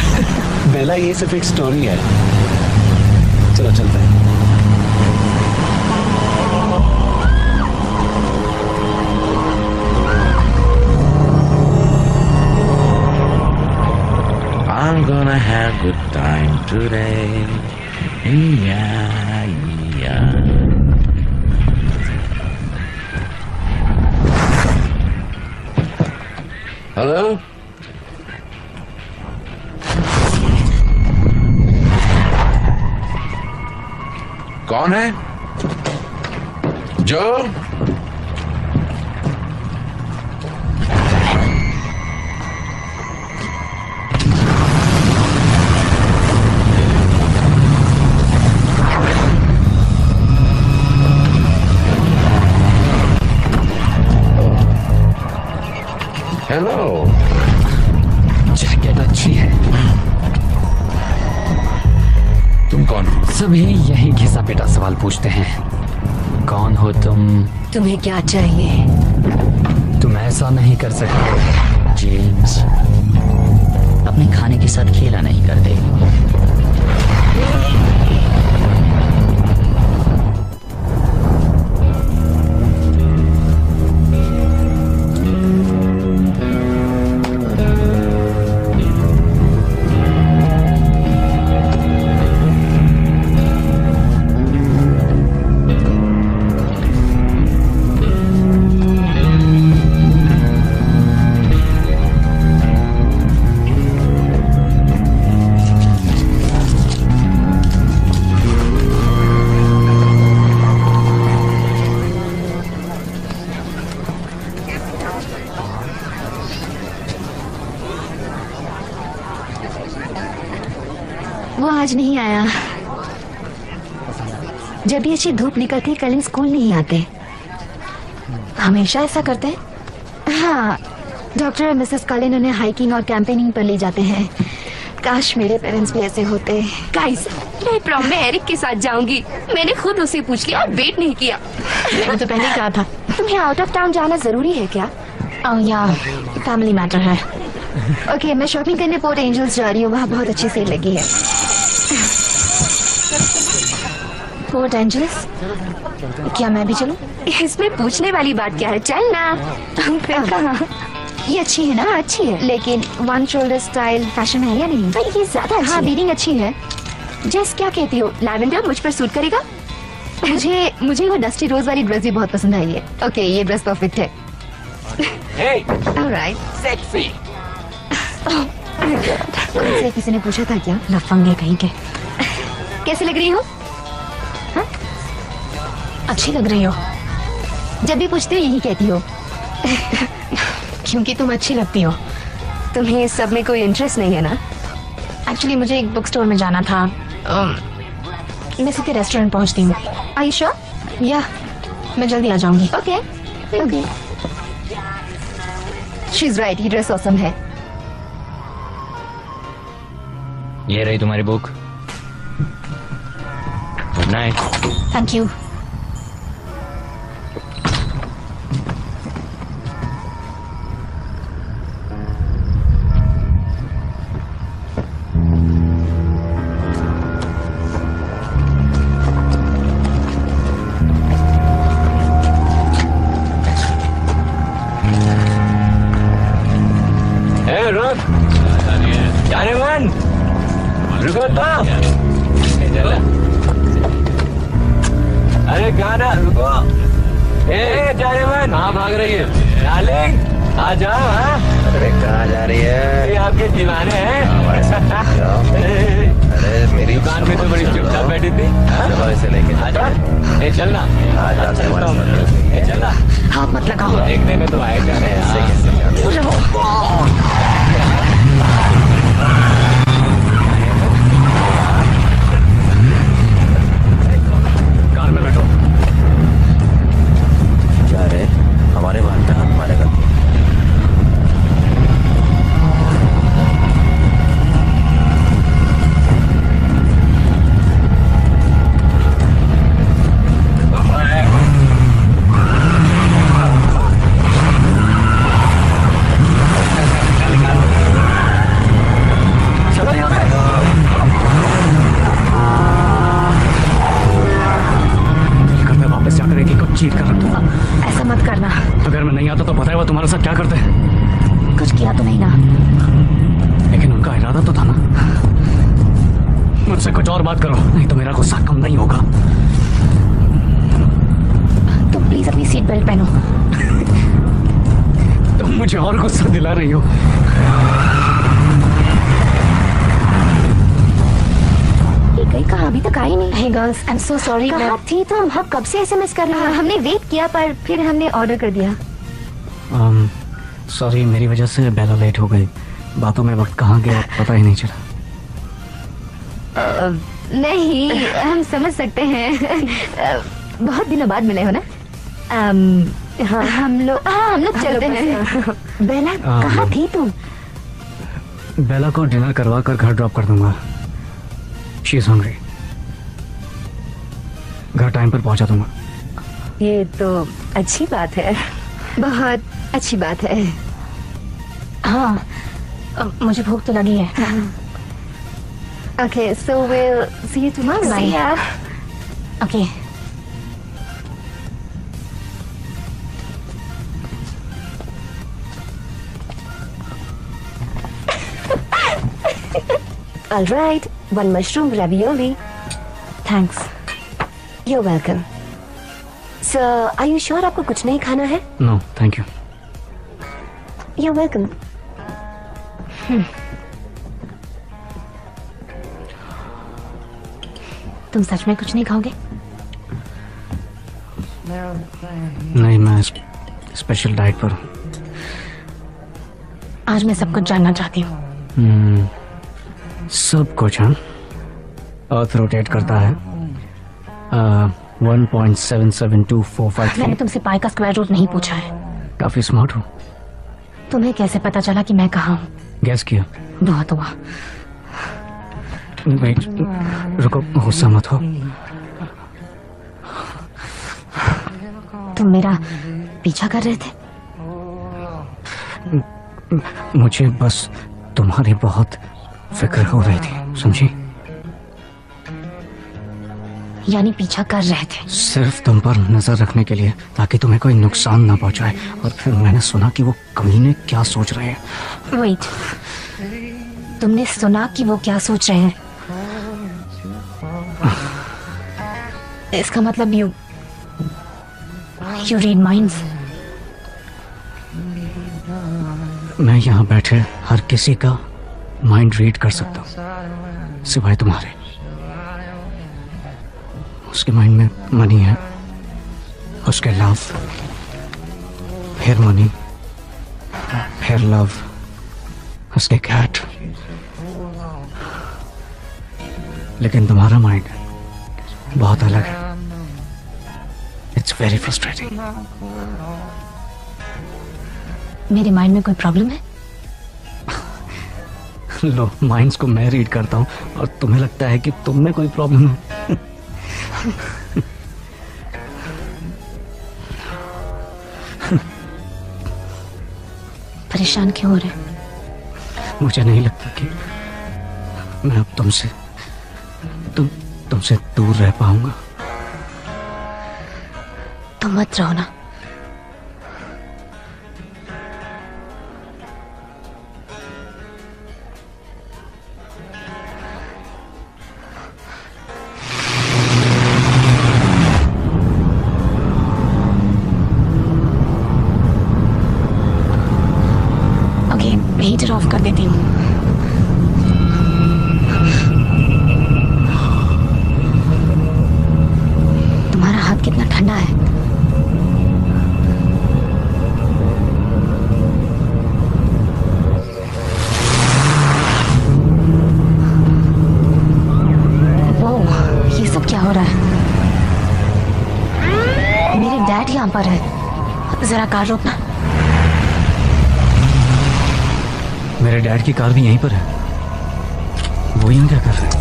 Speaker 4: बेला, ये सिर्फ एक स्टोरी है। चलो चलते हैं।
Speaker 8: I'm gonna have good time today. Yeah, yeah. Hello? कौन है? जो? हेलो।
Speaker 10: जैकेट अच्छी है।
Speaker 8: तुम कौन हो?
Speaker 10: सभी यही घिसा पेटा सवाल पूछते हैं। कौन हो तुम?
Speaker 1: तुम्हें क्या चाहिए?
Speaker 10: तुम ऐसा नहीं कर सकते जेम्स।
Speaker 12: अपने खाने के साथ खेला नहीं करते।
Speaker 1: वो आज नहीं आया। जब भी अच्छी धूप निकलती कल स्कूल नहीं आते। हमेशा ऐसा करते हैं। हाँ, डॉक्टर और मिसेस कलिन उन्हें हाइकिंग और कैंपेनिंग पर ले जाते हैं। काश मेरे पेरेंट्स भी ऐसे होते।
Speaker 13: गाइस, मैं प्रॉम में एरिक के साथ जाऊंगी। मैंने खुद उसे पूछ लिया और वेट नहीं किया।
Speaker 1: मैंने तो पहले कहा था।
Speaker 13: तुम्हें आउट ऑफ टाउन जाना जरूरी है क्या?
Speaker 1: या फैमिली मैटर है। ओके, मैं शॉपिंग करने पोर्ट एंजल्स जा रही हूँ, वहाँ बहुत अच्छी सेल लगी है। Port Angeles? क्या मैं भी चलूं?
Speaker 13: इसमें पूछने वाली बात क्या है, चल ना। फिर कहाँ?
Speaker 1: ये अच्छी है ना? अच्छी है, लेकिन वन शोल्डर स्टाइल फैशन है या नहीं?
Speaker 13: ये ज्यादा अच्छी
Speaker 1: हाँ,
Speaker 13: है।
Speaker 1: बीडिंग अच्छी है।
Speaker 13: जैस क्या कहती हो, लैवेंडर मुझ पर सूट करेगा?
Speaker 1: मुझे वो डस्टी रोज वाली ड्रेस भी बहुत पसंद आई है। ओके, ये ड्रेस परफेक्ट है। Alright,
Speaker 3: sexy.
Speaker 1: से किसी ने पूछा था क्या?
Speaker 7: लफंगे कहीं के।
Speaker 1: कैसी लग रही हो? हाँ?
Speaker 7: अच्छी लग रही हो।
Speaker 1: जब भी पूछती हो यही कहती हो।
Speaker 7: क्योंकि तुम अच्छी लगती हो।
Speaker 13: तुम्हें इस सब में कोई इंटरेस्ट नहीं है ना?
Speaker 7: एक्चुअली मुझे एक बुक स्टोर में जाना था। मैं सीधे रेस्टोरेंट पहुंचती हूँ।
Speaker 1: Are you sure?
Speaker 7: या मैं जल्दी आ जाऊंगी।
Speaker 1: Okay, okay. She's right, ये ड्रेस ऑसम है।
Speaker 12: ये रही तुम्हारी book. Good night.
Speaker 1: Thank you.
Speaker 2: रुको तो। अरे गाना रुको। कहाँ भाग रही है डार्लिंग? आ जाओ। हाँ
Speaker 5: अरे कहाँ जा रही है?
Speaker 2: ये आपके दीवाने हैं।
Speaker 5: अरे मेरी
Speaker 2: दुकान में तो बड़ी चुपचाप बैठी थी।
Speaker 5: चलो इसे लेके
Speaker 2: आ जा। चलना।
Speaker 5: आ जा
Speaker 2: चलना।
Speaker 7: हाथ मत लगाओ।
Speaker 2: देखने में तो आएगा।
Speaker 10: कार में बैठो।
Speaker 5: क्या रे हमारे बात पे हाथ मारेगा?
Speaker 10: चीट कर रख दूंगा।
Speaker 7: ऐसा मत करना।
Speaker 10: अगर मैं नहीं आता तो पता है वो तुम्हारे साथ क्या करते हैं।
Speaker 7: कुछ किया तो नहीं ना?
Speaker 10: लेकिन उनका इरादा तो था ना। मुझसे कुछ और बात करो, नहीं तो मेरा गुस्सा कम नहीं होगा।
Speaker 7: तुम प्लीज अपनी सीट बेल्ट पहनो।
Speaker 10: तुम मुझे और गुस्सा दिला रही हो।
Speaker 1: कहाँ अभी तक आई नहीं?
Speaker 7: Hey girls, I'm so sorry.
Speaker 1: कहाँ थी तुम? हम कब से एसएमएस कर रहे हैं? हमने वेट किया पर फिर हमने ऑर्डर कर दिया।
Speaker 10: सॉरी, मेरी वजह से बेला लेट हो गई। बातों में वक्त कहाँ गया पता ही नहीं चला।
Speaker 1: नहीं, हम समझ सकते हैं। बहुत दिनों बाद मिले हो ना? हाँ हम लोग चलते हैं। बेला कहाँ थी तुम?
Speaker 10: बेला को डिनर करवा कर घर ड्रॉप कर दूंगा। She is hungry. घर टाइम पर पहुंचा दूंगा।
Speaker 1: ये तो अच्छी बात है, बहुत अच्छी बात है।
Speaker 7: हाँ, मुझे भूख तो लगी है।
Speaker 1: Okay, so we'll see you tomorrow.
Speaker 7: See ya. Okay.
Speaker 1: All right, one mushroom ravioli.
Speaker 7: Thanks.
Speaker 1: You're welcome. So, are you sure आपको कुछ नहीं खाना है?
Speaker 10: No, thank you.
Speaker 1: You're welcome.
Speaker 7: तुम सच में कुछ नहीं खाओगे?
Speaker 10: नहीं, मैं स्पेशल डाइट पर हूँ।
Speaker 7: आज मैं सब कुछ जानना चाहती हूँ।
Speaker 10: सब कुछ। हाँ, अर्थ रोटेट करता है 1.772453।
Speaker 7: मैंने तुमसे पाई का स्क्वायर रूट नहीं पूछा है।
Speaker 10: काफी स्मार्ट हो।
Speaker 7: तुम्हें कैसे पता चला कि मैं कहाँ हूँ?
Speaker 10: गैस किया।
Speaker 7: बहुत हुआ।
Speaker 10: वेट, रुको, गुस्सा मत हो।
Speaker 7: तुम मेरा पीछा कर रहे थे?
Speaker 10: मुझे बस तुम्हारी बहुत फिक्र हो रही थी, समझी?
Speaker 7: यानी पीछा कर रहे थे?
Speaker 10: सिर्फ तुम पर नजर रखने के लिए, ताकि तुम्हें कोई नुकसान ना पहुंचाए। और फिर मैंने सुना कि वो कमीने क्या सोच रहे हैं।
Speaker 7: वेट, तुमने सुना कि वो क्या सोच रहे हैं? इसका मतलब यू रीड माइंड्स?
Speaker 10: मैं यहाँ बैठे हर किसी का माइंड रीड कर सकता हूँ, सिवाय तुम्हारे। उसके माइंड में मनी है, उसके लव, फिर मनी, फिर लव, उसके कैट। लेकिन तुम्हारा माइंड बहुत अलग है। It's very frustrating.
Speaker 7: मेरे माइंड में कोई प्रॉब्लम है?
Speaker 10: लो, माइंड्स को मैं रीड करता हूँ और तुम्हें लगता है कि तुम में कोई प्रॉब्लम है।
Speaker 7: परेशान क्यों हो रहे?
Speaker 10: मुझे नहीं लगता कि मैं अब तुमसे दूर रह पाऊंगा।
Speaker 7: तुम मत रहो ना।
Speaker 1: यहाँ पर है, जरा कार रोकना।
Speaker 10: मेरे डैड की कार भी यहीं पर है। वो यहाँ क्या कर रहे हैं?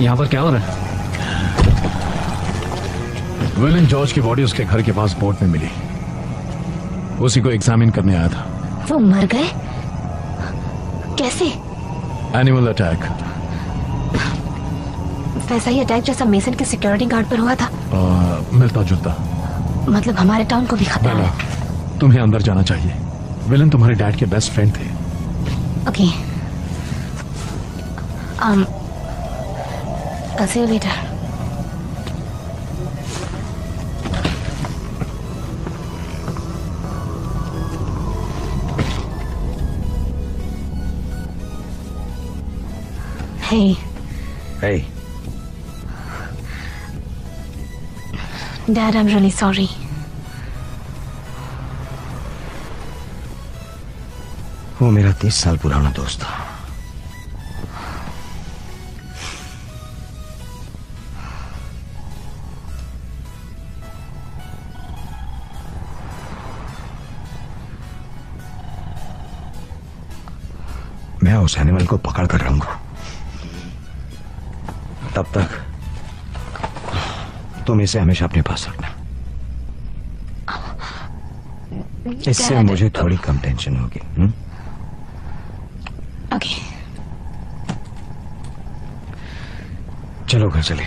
Speaker 10: यहाँ पर क्या हो रहा है?
Speaker 11: विल एंड जॉर्ज की बॉडी उसके घर के पास बोट में मिली। उसी को एग्जामिन करने आया था।
Speaker 1: वो मर गए? कैसे?
Speaker 11: Animal attack.
Speaker 1: वैसा ही अटैक जैसा मेसन के सिक्योरिटी गार्ड पर हुआ था।
Speaker 11: मिलता जुलता।
Speaker 1: मतलब हमारे टाउन को भी खतरा है।
Speaker 11: तुम्हें अंदर जाना चाहिए। विलन तुम्हारे डैड के बेस्ट फ्रेंड थे।
Speaker 1: Okay. I'll see you later. Hey.
Speaker 2: Hey.
Speaker 1: Dad, I'm really sorry.
Speaker 2: वो मेरा 30 साल पुराना दोस्त था। मैं उस एनिमल को पकड़ कर रहूंगा। तब तक तुम इसे हमेशा अपने पास रखना। इससे मुझे थोड़ी कम टेंशन होगी।
Speaker 1: ओके।
Speaker 2: चलो घर चले।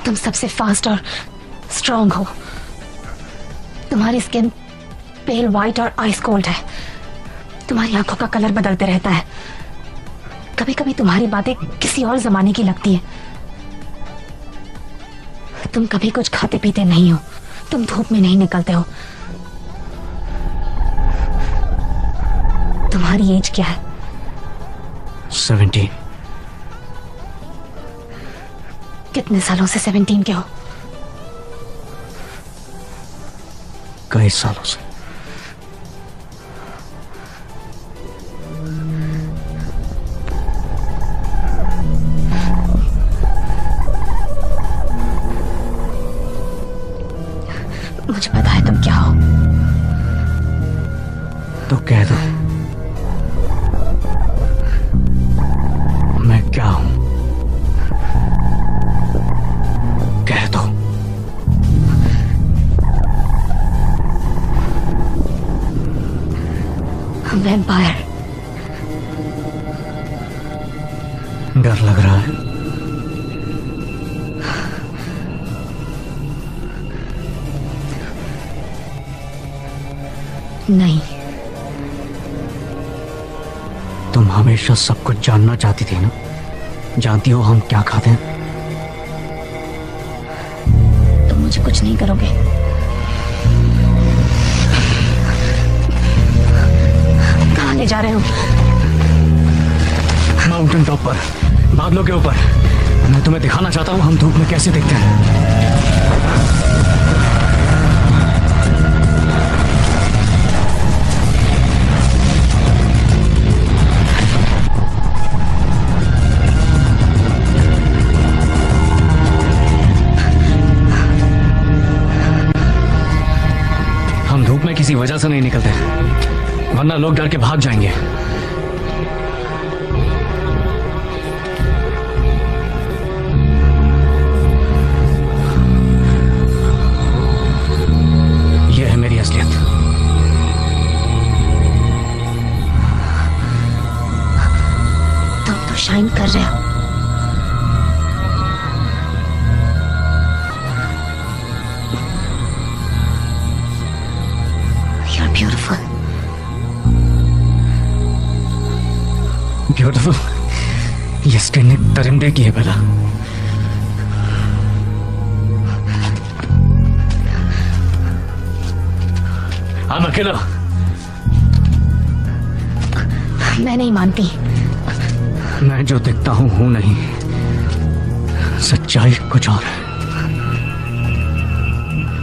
Speaker 1: तुम सबसे फास्ट और स्ट्रांग हो। तुम्हारी स्किन पेल वाइट और आइस कोल्ड है। तुम्हारी आंखों का कलर बदलते रहता है। कभी कभी तुम्हारी बातें किसी और जमाने की लगती है। तुम कभी कुछ खाते पीते नहीं हो। तुम धूप में नहीं निकलते हो। तुम्हारी एज क्या है?
Speaker 10: 17।
Speaker 1: कितने सालों से 17 के हो?
Speaker 10: कई सालों से।
Speaker 1: मुझे पता है तुम क्या हो।
Speaker 10: तो कह दो मैं क्या हूं, कह दो।
Speaker 1: वैम्पायर।
Speaker 10: डर लग रहा है?
Speaker 1: नहीं।
Speaker 10: तुम हमेशा सब कुछ जानना चाहती थी ना? जानती हो हम क्या खाते हैं?
Speaker 1: तुम मुझे कुछ नहीं करोगे। कहाँ ले जा रहे हो?
Speaker 10: माउंटेन टॉप पर, बादलों के ऊपर। मैं तुम्हें दिखाना चाहता हूँ हम धूप में कैसे दिखते हैं। हम धूप में किसी वजह से नहीं निकलते, वरना लोग डर के भाग जाएंगे। यह है मेरी असलियत।
Speaker 1: तुम तो शाइन कर रहे हो। You're beautiful.
Speaker 10: ब्यूटीफुल? ये स्क्रीनिंग दरिंदे की है भला। हम अकेला।
Speaker 1: मैं नहीं मानती।
Speaker 10: मैं जो दिखता हूं नहीं, सच्चाई कुछ और है।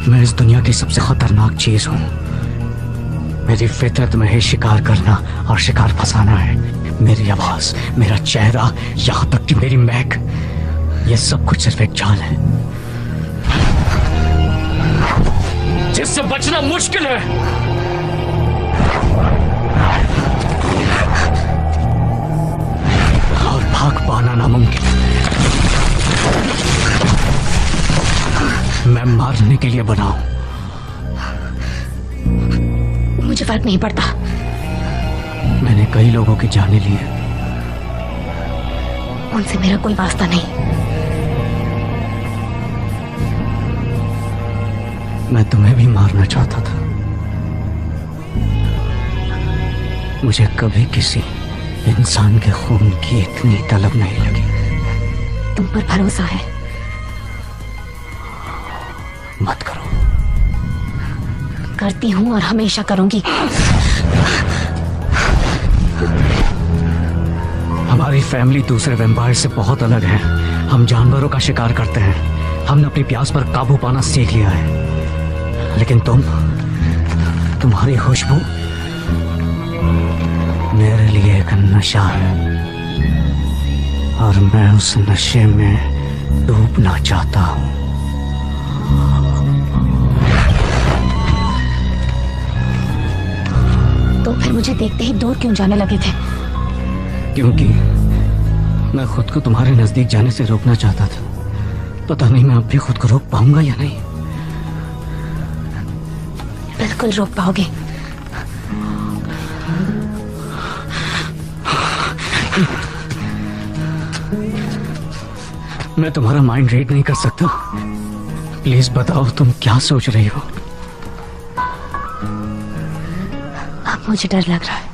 Speaker 10: मैं इस दुनिया की सबसे खतरनाक चीज हूं। मेरी फितरत में है शिकार करना और शिकार फंसाना है। मेरी आवाज, मेरा चेहरा, यहां तक कि मेरी महक, ये सब कुछ सिर्फ एक जाल है जिससे बचना मुश्किल है। और भाग पाना नामुमकिन। मैं मारने के लिए बना हूं।
Speaker 1: मुझे फर्क नहीं पड़ता।
Speaker 10: मैंने कई लोगों की जाने ली है।
Speaker 1: उनसे मेरा कोई वास्ता नहीं।
Speaker 10: मैं तुम्हें भी मारना चाहता था। मुझे कभी किसी इंसान के खून की इतनी तलब नहीं लगी।
Speaker 1: तुम पर भरोसा है।
Speaker 10: मत करो।
Speaker 1: करती हूं और हमेशा करूंगी।
Speaker 10: हमारी फैमिली दूसरे वैम्पायर से बहुत अलग है। हम जानवरों का शिकार करते हैं। हमने अपनी प्यास पर काबू पाना सीख लिया है। लेकिन तुम्हारी खुशबू मेरे लिए एक नशा है और मैं उस नशे में डूबना चाहता हूं।
Speaker 1: तो फिर मुझे देखते ही दूर क्यों जाने लगे थे?
Speaker 10: क्योंकि मैं खुद को तुम्हारे नजदीक जाने से रोकना चाहता था। पता नहीं मैं अब भी खुद को रोक पाऊंगा या नहीं।
Speaker 1: बिल्कुल रोक पाओगे।
Speaker 10: मैं तुम्हारा माइंड रीड नहीं कर सकता। प्लीज बताओ तुम क्या सोच रही हो।
Speaker 1: अब मुझे डर लग रहा है।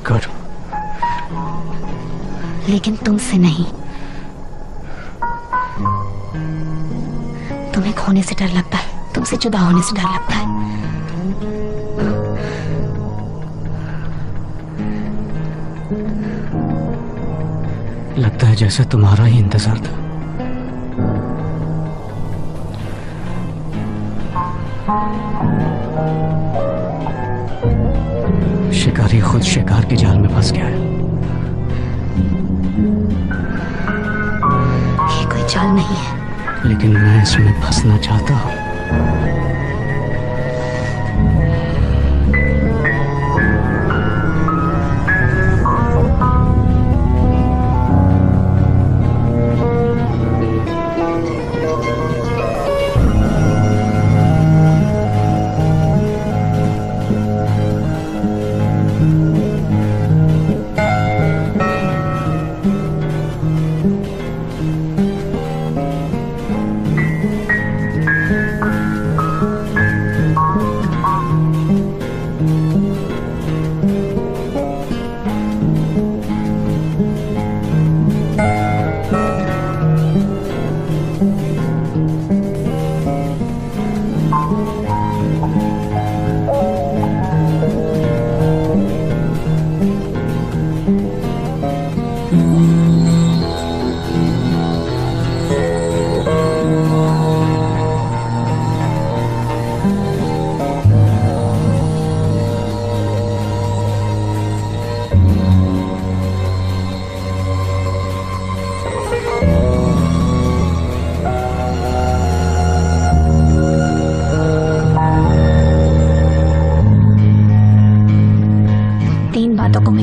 Speaker 10: गुड।
Speaker 1: लेकिन तुमसे नहीं। तुम्हें खोने से डर लगता है। तुमसे जुदा होने से डर लगता है।
Speaker 10: लगता है जैसे तुम्हारा ही इंतजार था। शिकारी खुद शिकार के जाल में फंस गया है।
Speaker 1: ये कोई जाल नहीं है,
Speaker 10: लेकिन मैं इसमें फंसना चाहता हूँ।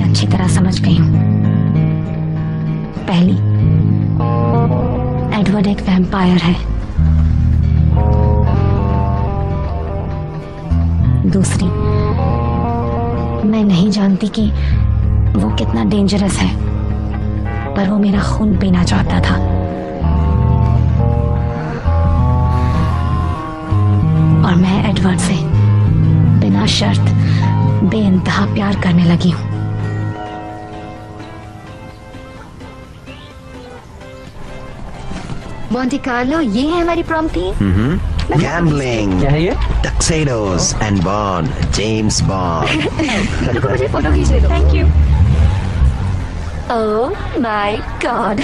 Speaker 1: अच्छी तरह समझ गई हूँ। पहली, एडवर्ड एक वैम्पायर है। दूसरी, मैं नहीं जानती कि वो कितना डेंजरस है, पर वो मेरा खून पीना चाहता था। और मैं एडवर्ड से बिना शर्त बेइंतहा प्यार करने लगी हूँ। मोंटे कार्लो, ये है हमारी प्रॉम थीम।
Speaker 5: गैम्बलिंग,
Speaker 10: क्या है ये?
Speaker 5: टक्सेडोस एंड बॉन्ड, जेम्स बॉन्ड।
Speaker 1: रुको, मुझे फोटो खींचने दो। Thank you. Oh my God.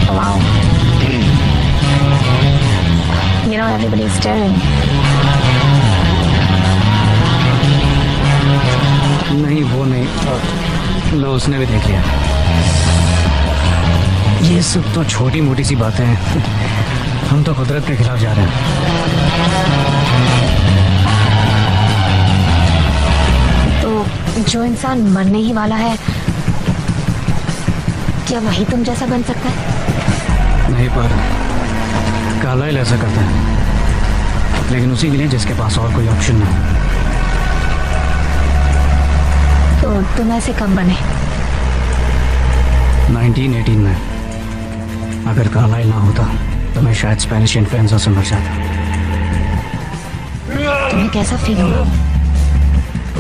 Speaker 1: Wow. You know, everybody's staring.
Speaker 10: नहीं, वो नहीं। लो, उसने भी देख लिया। ये सब तो छोटी मोटी सी बातें हैं। हम तो कुदरत के खिलाफ जा रहे हैं।
Speaker 1: तो जो इंसान मरने ही वाला है, क्या वही तुम जैसा बन सकता है?
Speaker 10: नहीं, पर कार्लाइल ऐसा करता है, लेकिन उसी के लिए जिसके पास और कोई ऑप्शन ना हो।
Speaker 1: तो तुम ऐसे कब बने?
Speaker 10: 1918 में। अगर कार्लाइल ना होता तो मैं शायद स्पेनिश इन्फ्लुएंजा से मर जाता।
Speaker 1: तुम्हें कैसा फील हुआ?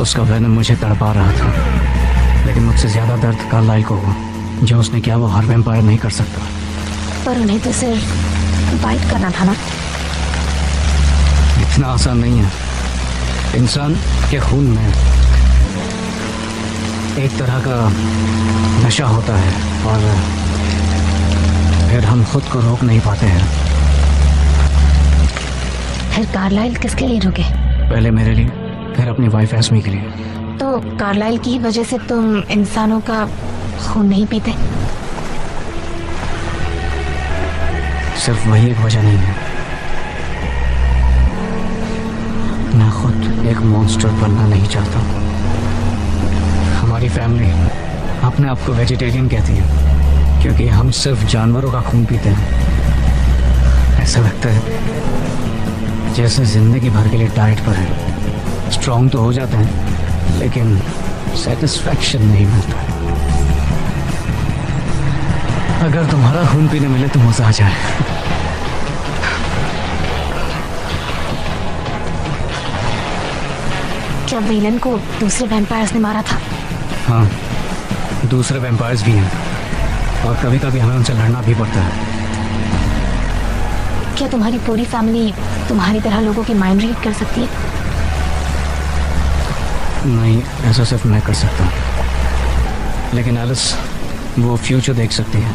Speaker 10: उसका वेनम मुझे तड़पा रहा था, लेकिन मुझसे ज्यादा दर्द कार्लाइल को हुआ। जो उसने किया वो हर वैम्पायर नहीं कर सकता।
Speaker 1: पर उन्हें तो सिर्फ बाइट करना था ना।
Speaker 10: इतना आसान नहीं है। इंसान के खून में एक तरह का नशा होता है और फिर हम खुद को रोक नहीं पाते हैं।
Speaker 1: फिर कार्लाइल किसके लिए रुके?
Speaker 10: पहले मेरे लिए, फिर अपनी वाइफ एस्मी के लिए।
Speaker 1: तो कार्लाइल की वजह से तुम इंसानों का खून नहीं पीते?
Speaker 10: सिर्फ वही एक वजह नहीं है। मैं खुद एक मॉन्स्टर बनना नहीं चाहता। हमारी फैमिली अपने आप को वेजिटेरियन कहती है, क्योंकि हम सिर्फ जानवरों का खून पीते हैं। ऐसा लगता है जैसे जिंदगी भर के लिए डाइट पर है। स्ट्रांग तो हो जाते हैं, लेकिन सेटिस्फैक्शन नहीं मिलता है। अगर तुम्हारा खून पीने मिले तो मजा आ जाए।
Speaker 1: क्या वेलन को दूसरे वैम्पायर्स ने मारा था?
Speaker 10: हाँ, दूसरे वैम्पायर्स भी हैं और कभी कभी हमें उनसे लड़ना भी पड़ता है।
Speaker 1: क्या तुम्हारी पूरी फैमिली तुम्हारी तरह लोगों की माइंड रीड कर सकती है?
Speaker 10: नहीं, ऐसा सिर्फ मैं कर सकता हूँ, लेकिन एलिस वो फ्यूचर देख सकती है।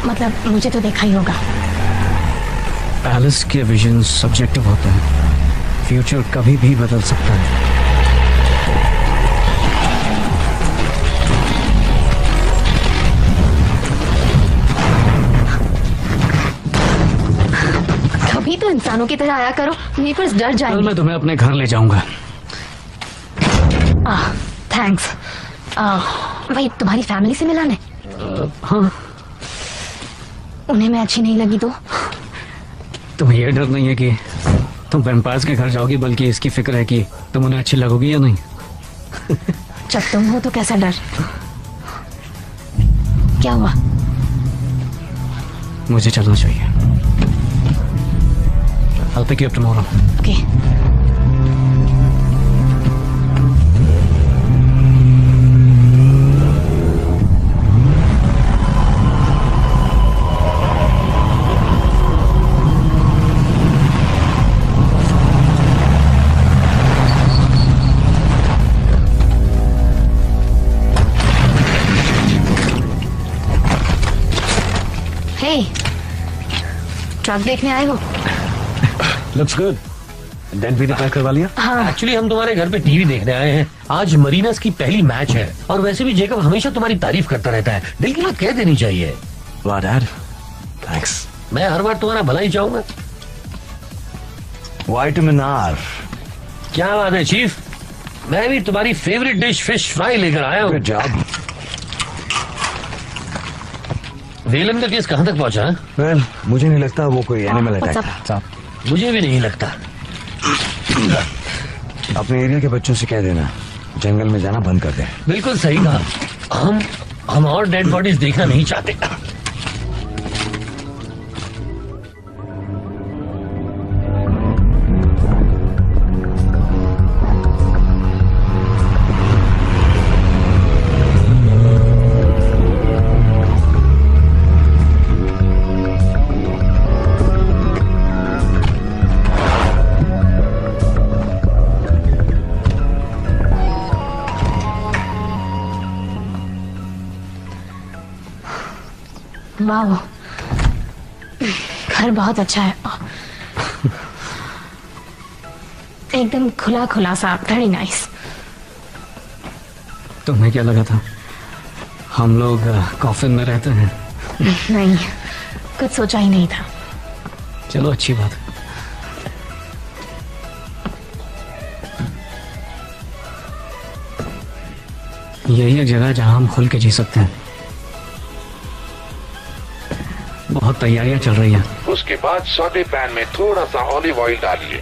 Speaker 1: मतलब मुझे तो देखा ही होगा।
Speaker 10: एलिस के विजन सब्जेक्टिव होते हैं। फ्यूचर कभी भी बदल सकता है।
Speaker 1: कभी तो इंसानों की तरह आया करो, नहीं तो डर
Speaker 10: कल
Speaker 1: जाएंगे।
Speaker 10: मैं तुम्हें अपने घर ले जाऊंगा।
Speaker 1: थैंक्स। भाई तुम्हारी फैमिली से मिला ने?
Speaker 10: हाँ।
Speaker 1: उन्हें मैं अच्छी नहीं लगी तो?
Speaker 10: तुम्हें यह डर नहीं है कि तुम वैम्पायर्स के घर जाओगी, बल्कि इसकी फिक्र है कि तुम उन्हें अच्छी लगोगी या नहीं।
Speaker 1: जब तुम हो तो कैसा डर? क्या हुआ?
Speaker 10: मुझे चलना चाहिए। I'll pick you up tomorrow.
Speaker 1: Okay. Hey, truck देखने आए हो?
Speaker 4: Looks good. डेंट भी रिपेयर करवा लिया?
Speaker 14: एक्चुअली हम तुम्हारे घर पे टीवी देखने आए हैं। आज मरीनस की पहली मैच है और वैसे भी जेकब हमेशा तुम्हारी तारीफ करता रहता है। दिल की बात कह देनी चाहिए।
Speaker 4: वाह डैड, थैंक्स।
Speaker 14: मैं हर बार तुम्हारा भला ही चाहूंगा।
Speaker 2: Vitamin R.
Speaker 14: क्या बात है चीफ, मैं भी तुम्हारी फेवरेट डिश फिश फ्राई लेकर आया हूँ। वेलन का केस कहाँ तक पहुँचा है?
Speaker 2: well, मुझे नहीं लगता वो कोई एनिमल अटैक था।
Speaker 14: मुझे भी नहीं लगता।
Speaker 2: अपने एरिया के बच्चों से कह देना जंगल में जाना बंद कर दे।
Speaker 14: बिल्कुल सही कहा। हम और डेड बॉडीज देखना नहीं चाहते।
Speaker 1: वाह, घर बहुत अच्छा है। एकदम खुला खुला सा, वेरी नाइस।
Speaker 10: तुम्हें क्या लगा था हम लोग कॉफिन में रहते हैं?
Speaker 1: नहीं, कुछ सोचा ही नहीं था।
Speaker 10: चलो अच्छी बात। यही एक जगह है जहां हम खुल के जी सकते हैं। बहुत तैयारियां चल रही हैं।
Speaker 8: उसके बाद सौदे पैन में थोड़ा सा ऑलिव ऑयल डालिए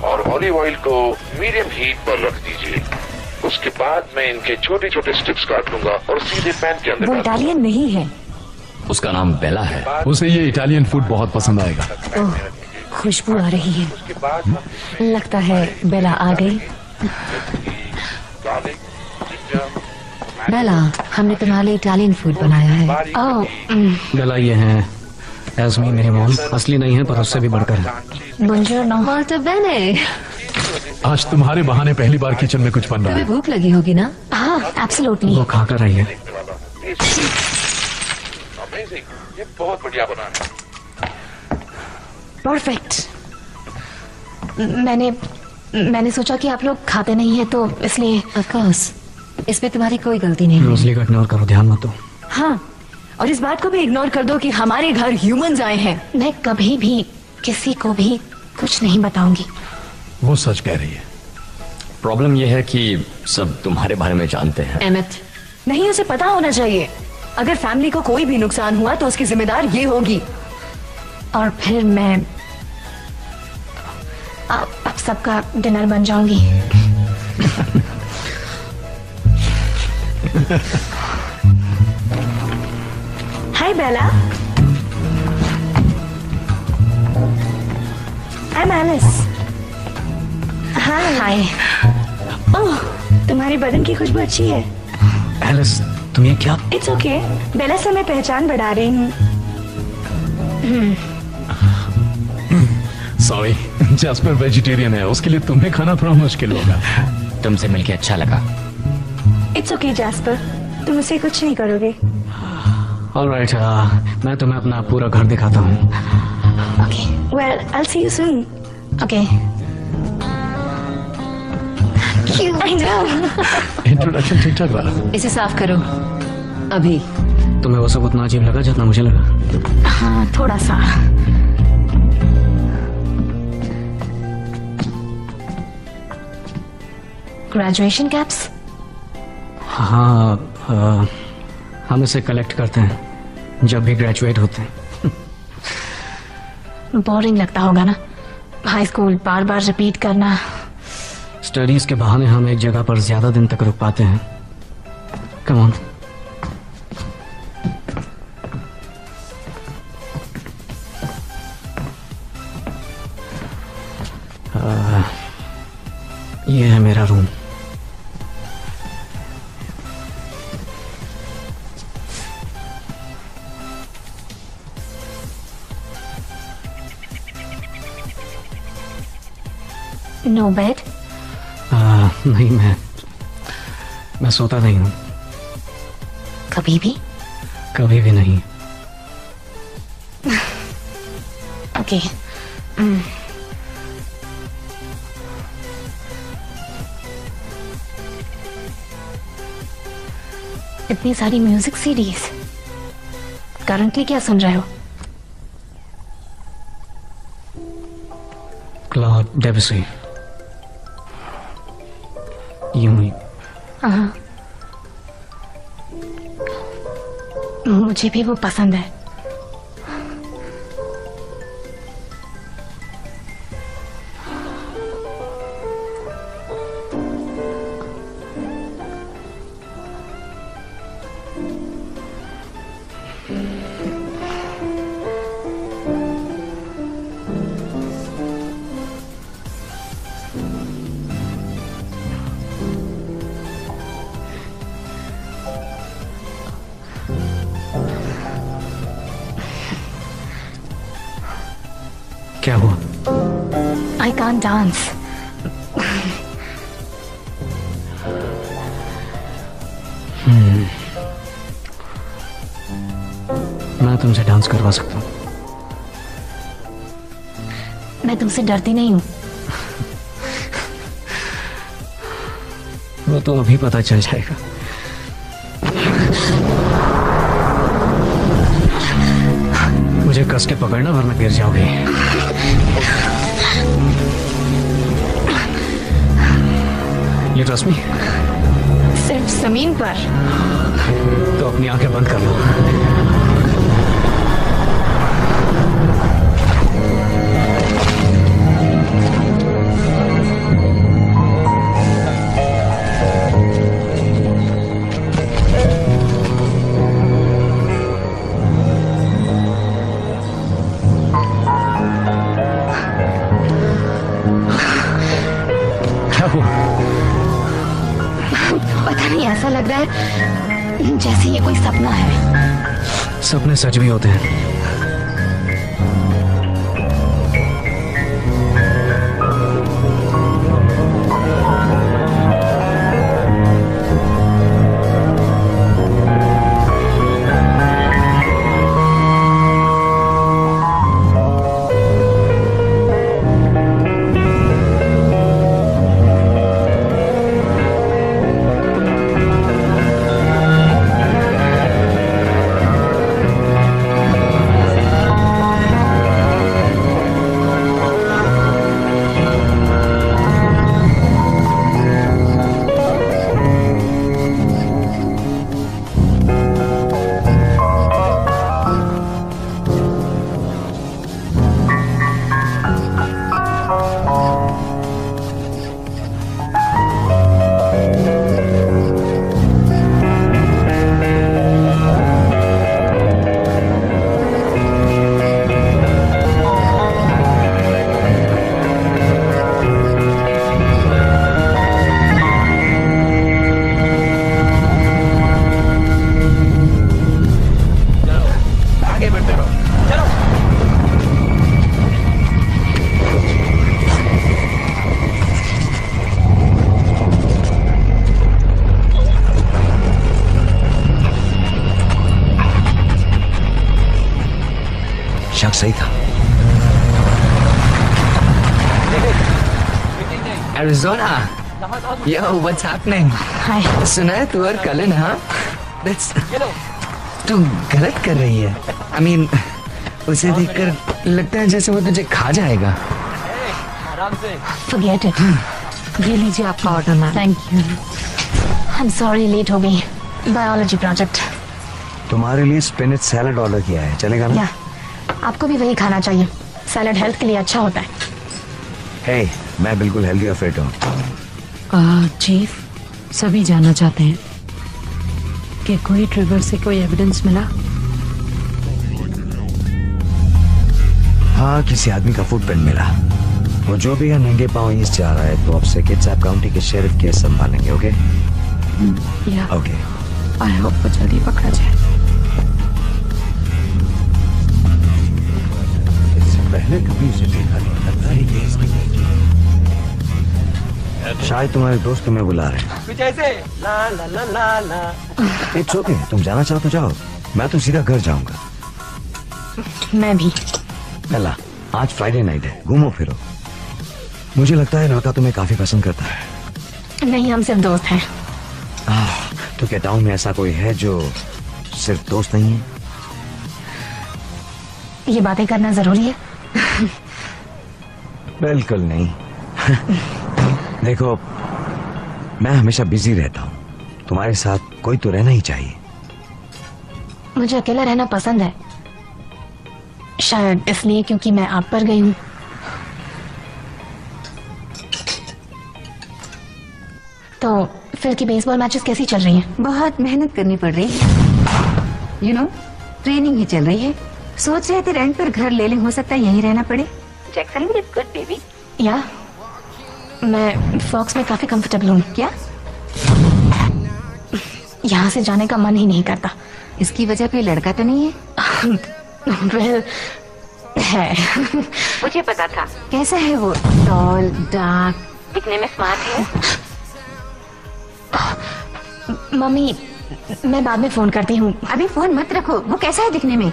Speaker 8: और ऑलिव ऑयल को मीडियम हीट पर रख दीजिए। उसके बाद मैं इनके छोटे छोटे स्ट्रिप्स काट लूंगा और सीधे पैन के अंदर।
Speaker 1: वो इटालियन नहीं है।
Speaker 3: उसका नाम बेला है।
Speaker 11: उसे ये इटालियन फूड बहुत पसंद आएगा।
Speaker 1: ओह, खुशबू आ रही है। लगता है बेला आ गई। बेला, हमने तुम्हारे लिए इटालियन फूड बनाया है। ओह,
Speaker 10: बेला ये है एस्मी, मेरी मॉम। असली नहीं है पर उससे भी बढ़कर है।
Speaker 1: बुongiorno।
Speaker 13: molto bene।
Speaker 11: आज तुम्हारे बहाने पहली बार किचन में कुछ बन रहा है।
Speaker 13: भूख लगी होगी ना?
Speaker 1: हाँ, एब्सोल्युटली।
Speaker 10: वो खाकर आई है।
Speaker 8: ये बहुत बढ़िया बना है।
Speaker 1: परफेक्ट। मैंने सोचा कि आप लोग खाते नहीं है तो इसलिए।
Speaker 13: ऑफ कोर्स, इसमें तुम्हारी कोई गलती नहीं है।
Speaker 10: रोजली को इग्नोर करो, ध्यान मत दो।
Speaker 1: हाँ, और इस बात को भी इग्नोर कर दो कि हमारे घर ह्यूमंस आए हैं। मैं कभी भी किसी को भी कुछ नहीं बताऊंगी।
Speaker 11: वो सच कह रही है।
Speaker 3: प्रॉब्लम यह है कि सब तुम्हारे बारे में जानते हैं।
Speaker 1: एमिट, नहीं, उसे पता होना चाहिए। अगर फैमिली को कोई भी नुकसान हुआ तो उसकी जिम्मेदार ये होगी। और फिर मैं अब सबका डिनर बन जाऊंगी। हाय बेला, आई एम एलिस। हाय। ओह, तुम्हारी बदन की खुशबू अच्छी है।
Speaker 10: एलिस, तुम ये क्या?
Speaker 1: इट्स ओके, बेला से मैं पहचान बढ़ा रही हूँ।
Speaker 11: सॉरी, जैस्पर वेजिटेरियन है, उसके लिए तुम्हें खाना थोड़ा मुश्किल होगा।
Speaker 12: तुमसे मिलके अच्छा लगा।
Speaker 1: इट्स ओके जैस्पर, तुम उसे कुछ नहीं करोगे।
Speaker 10: ऑलराइट, मैं तुम्हें अपना पूरा घर दिखाता हूँ।
Speaker 1: Okay. Well, I'll see you soon. Okay. Cute. I know.
Speaker 11: Introduction ठीक ठाक रहा।
Speaker 7: इसे साफ करो अभी।
Speaker 10: तुम्हें वो सब उतना अजीब लगा जितना मुझे लगा?
Speaker 1: हाँ, थोड़ा सा। Graduation caps?
Speaker 10: हाँ, हम इसे कलेक्ट करते हैं जब भी ग्रेजुएट होते हैं।
Speaker 1: बोरिंग लगता होगा ना, हाई स्कूल बार बार रिपीट करना।
Speaker 10: स्टडीज के बहाने हम एक जगह पर ज्यादा दिन तक रुक पाते हैं। Come on. ये है मेरा रूम।
Speaker 1: No bed?
Speaker 10: नहीं, मैं सोता नहीं हूँ।
Speaker 1: कभी भी?
Speaker 10: कभी भी नहीं।
Speaker 1: ओके। इतनी सारी म्यूजिक सीरीज, करंटली क्या सुन रहे हो?
Speaker 10: क्लॉड डेब्यूसी। यूं ही।
Speaker 1: हाँ, मुझे भी वो पसंद है।
Speaker 10: क्या हुआ?
Speaker 1: I can't dance.
Speaker 10: मैं तुमसे डांस करवा सकता हूँ।
Speaker 1: मैं तुमसे डरती नहीं हूँ।
Speaker 10: वो तो अभी पता चल जाएगा। मुझे कस के पकड़ना वरना गिर जाओगे। ये ट्रस्ट मी?
Speaker 1: सिर्फ जमीन पर?
Speaker 10: तो अपनी आंखें बंद कर लो।
Speaker 1: पता नहीं, ऐसा लग रहा है जैसे ये कोई सपना है।
Speaker 10: सपने सच भी होते हैं।
Speaker 2: शक सही था।
Speaker 6: Arizona. Yo, what's happening?
Speaker 1: Hi.
Speaker 6: सुना है तू और कलन, हाँ? तू गलत कर रही है. I mean, उसे देखकर लगता है जैसे वो तुझे खा जाएगा.
Speaker 1: Forget it.
Speaker 7: ये लीजिए आपका order ma'am.
Speaker 1: Thank you. I'm sorry late हो गई. Biology project.
Speaker 2: तुम्हारे लिए स्पिनच सैलड ऑर्डर किया है, चलेगा ना?
Speaker 1: या आपको भी वही खाना चाहिए. सैलड हेल्थ के लिए अच्छा होता है.
Speaker 2: हे, मैं बिल्कुल हेल्दी और फिट हूँ.
Speaker 7: चीफ, सभी जानना चाहते हैं कि कोई ट्रिगर से कोई एविडेंस मिला?
Speaker 2: हाँ, किसी आदमी का फुटप्रिंट मिला. वो जो भी है नंगे पाँव ईस्ट जा रहा है, तो अब से किट्सैप काउंटी के शेरिफ केस संभालेंगे. ओके?
Speaker 7: या
Speaker 2: ओके.
Speaker 7: आई होप वो जल्दी पकड़ा जाए.
Speaker 2: इससे पहले कभी उसे देखा नहीं. लगता है केस शायद तुम्हारे दोस्त तुम्हें बुला रहे हैं.
Speaker 15: कुछ ऐसे ला ला ला ला ला.
Speaker 2: It's okay. तुम जाना चाहो तो जाओ. मैं तो सीधा घर जाऊंगा.
Speaker 1: मैं भी.
Speaker 2: बेला, आज फ्राइडे नाइट है. घूमो फिरो. मुझे लगता है लड़का तुम्हें काफी पसंद करता है.
Speaker 1: नहीं, हम सिर्फ दोस्त हैं.
Speaker 2: तो क्या टाउन में ऐसा कोई है जो सिर्फ दोस्त नहीं है?
Speaker 1: ये बातें करना जरूरी है?
Speaker 2: बिल्कुल नहीं. देखो, मैं हमेशा बिजी रहता हूँ. तुम्हारे साथ कोई तो रहना ही चाहिए.
Speaker 1: मुझे अकेला रहना पसंद है. शायद इसलिए क्योंकि मैं आप पर गई हूँ. तो फिर की बेसबॉल मैचेस कैसी चल रही हैं?
Speaker 9: बहुत मेहनत करनी पड़ रही है. यू नो, ट्रेनिंग ही चल रही है. सोच रहे थे रेंट पर घर ले लें, हो सकता है यहीं रहना पड़े. Jacksonville is good baby.
Speaker 1: या मैं फॉक्स में काफी कंफर्टेबल हूँ.
Speaker 9: क्या?
Speaker 1: यहाँ से जाने का मन ही नहीं करता.
Speaker 9: इसकी वजह कोई लड़का तो नहीं है?
Speaker 1: वेल, है.
Speaker 9: मुझे पता था. कैसा है वो? टॉल, डार्क, दिखने में स्मार्ट है.
Speaker 1: मम्मी, मैं बाद में फोन करती हूँ.
Speaker 9: अभी फोन मत रखो. वो कैसा है दिखने में?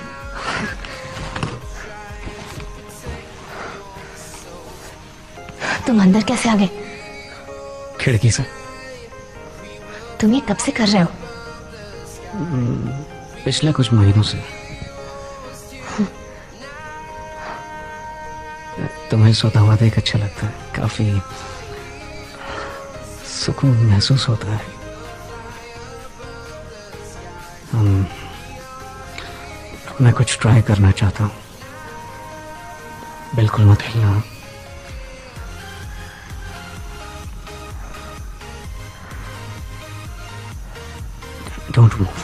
Speaker 1: तुम अंदर कैसे आ गए?
Speaker 10: खिड़की से.
Speaker 1: तुम ये कब से कर रहे हो?
Speaker 10: पिछले कुछ महीनों से. तुम्हें सोता हुआ देख अच्छा लगता है. काफी सुकून महसूस होता है. मैं कुछ ट्राई करना चाहता हूँ. बिल्कुल मत हिलना. Don't move.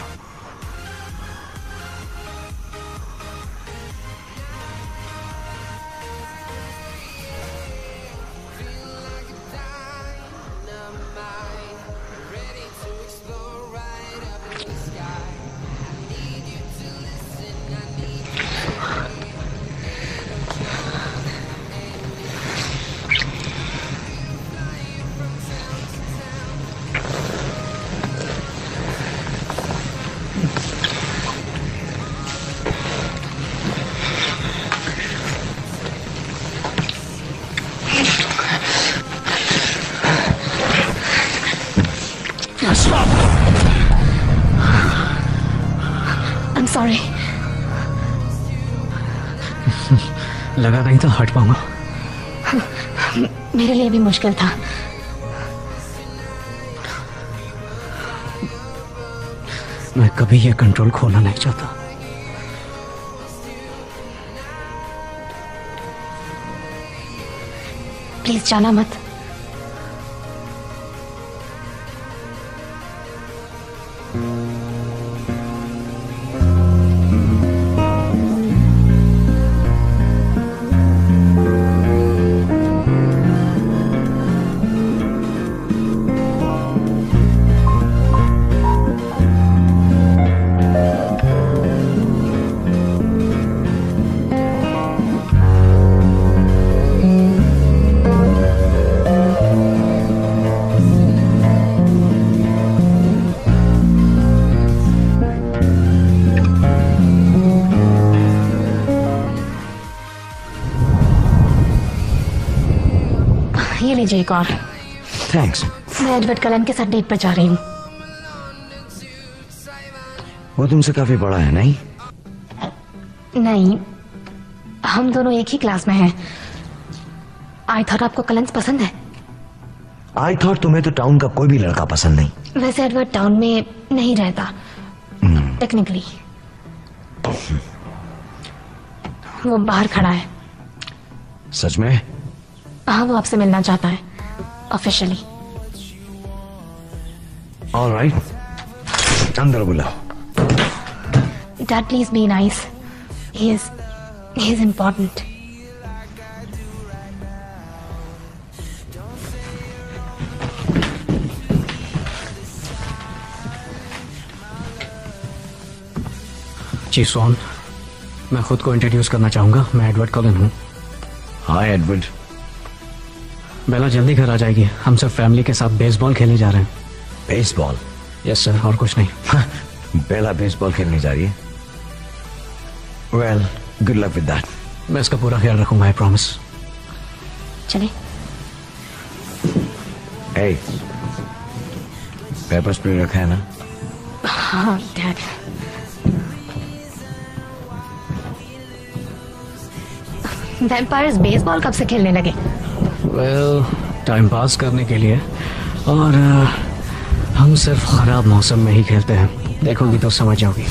Speaker 1: I'm sorry.
Speaker 10: लगा नहीं था हट पाऊंगा.
Speaker 1: मेरे लिए भी मुश्किल था.
Speaker 10: मैं कभी ये कंट्रोल खोना नहीं चाहता.
Speaker 1: प्लीज जाना मत. ये लीजिए एक और.
Speaker 2: थैंक्स।
Speaker 1: मैं एडवर्ड कलन के साथ डेट पर जा रही हूँ।
Speaker 2: वो तुमसे काफी बड़ा है नहीं?
Speaker 1: नहीं, हम दोनों एक ही क्लास में हैं। आई थॉट आपको कलंस पसंद है।
Speaker 2: आई थॉट तुम्हें तो टाउन का कोई भी लड़का पसंद नहीं।
Speaker 1: वैसे एडवर्ड टाउन में नहीं रहता टेक्निकली। वो बाहर खड़ा है।
Speaker 2: सच में?
Speaker 1: हाँ, वो आपसे मिलना चाहता है ऑफिशियली।
Speaker 2: ऑलराइट, अंदर बुलाओ।
Speaker 1: Dad, please be nice. He is important.
Speaker 10: जी सोन, मैं खुद को इंट्रोड्यूस करना चाहूंगा। मैं एडवर्ड कलन हूँ।
Speaker 2: हाय एडवर्ड।
Speaker 10: बेला जल्दी घर आ जाएगी। हम सब फैमिली के साथ बेसबॉल खेलने जा रहे हैं।
Speaker 2: बेसबॉल?
Speaker 10: यस सर, और कुछ नहीं।
Speaker 2: बेला बेसबॉल खेलने जा रही है? Well, good luck with that.
Speaker 10: मैं इसका पूरा ख्याल रखूंगा, आई प्रॉमिस।
Speaker 1: चले।
Speaker 2: Hey, पेपर स्प्रे रखा है ना?
Speaker 1: हाँ डैड। वैम्पायर्स बेसबॉल कब से खेलने लगे?
Speaker 10: वेल, टाइम पास करने के लिए, और हम सिर्फ खराब मौसम में ही खेलते हैं। देखोगी तो समझ जाओगी।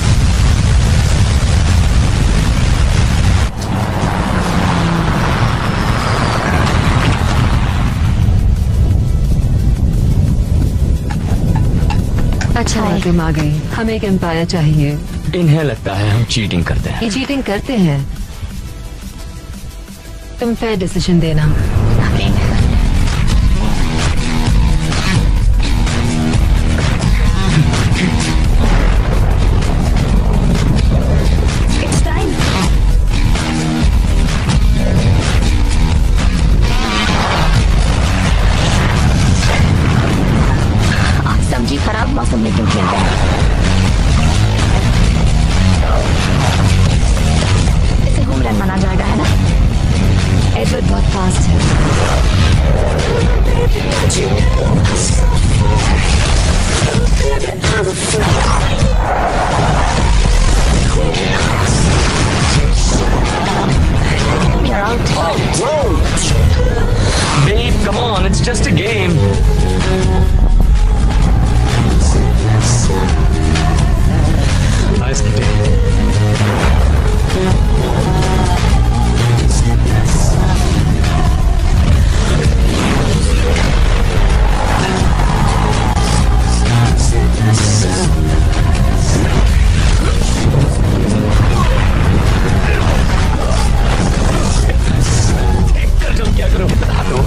Speaker 7: अच्छा है तुम आ गई। हमें एक एम्पायर चाहिए।
Speaker 10: इन्हें लगता है हम चीटिंग करते हैं।
Speaker 7: ये चीटिंग करते हैं। तुम फेयर डिसीजन देना।
Speaker 1: समझी खराब मौसम में क्यों खेल रहे हैं? इसे होम रन माना जाएगा, है ना?
Speaker 7: एडवर्ड बहुत फास्ट है।
Speaker 1: You're out.
Speaker 10: Babe, come on, it's just a game. Nice hitting. क्या करो बता दो।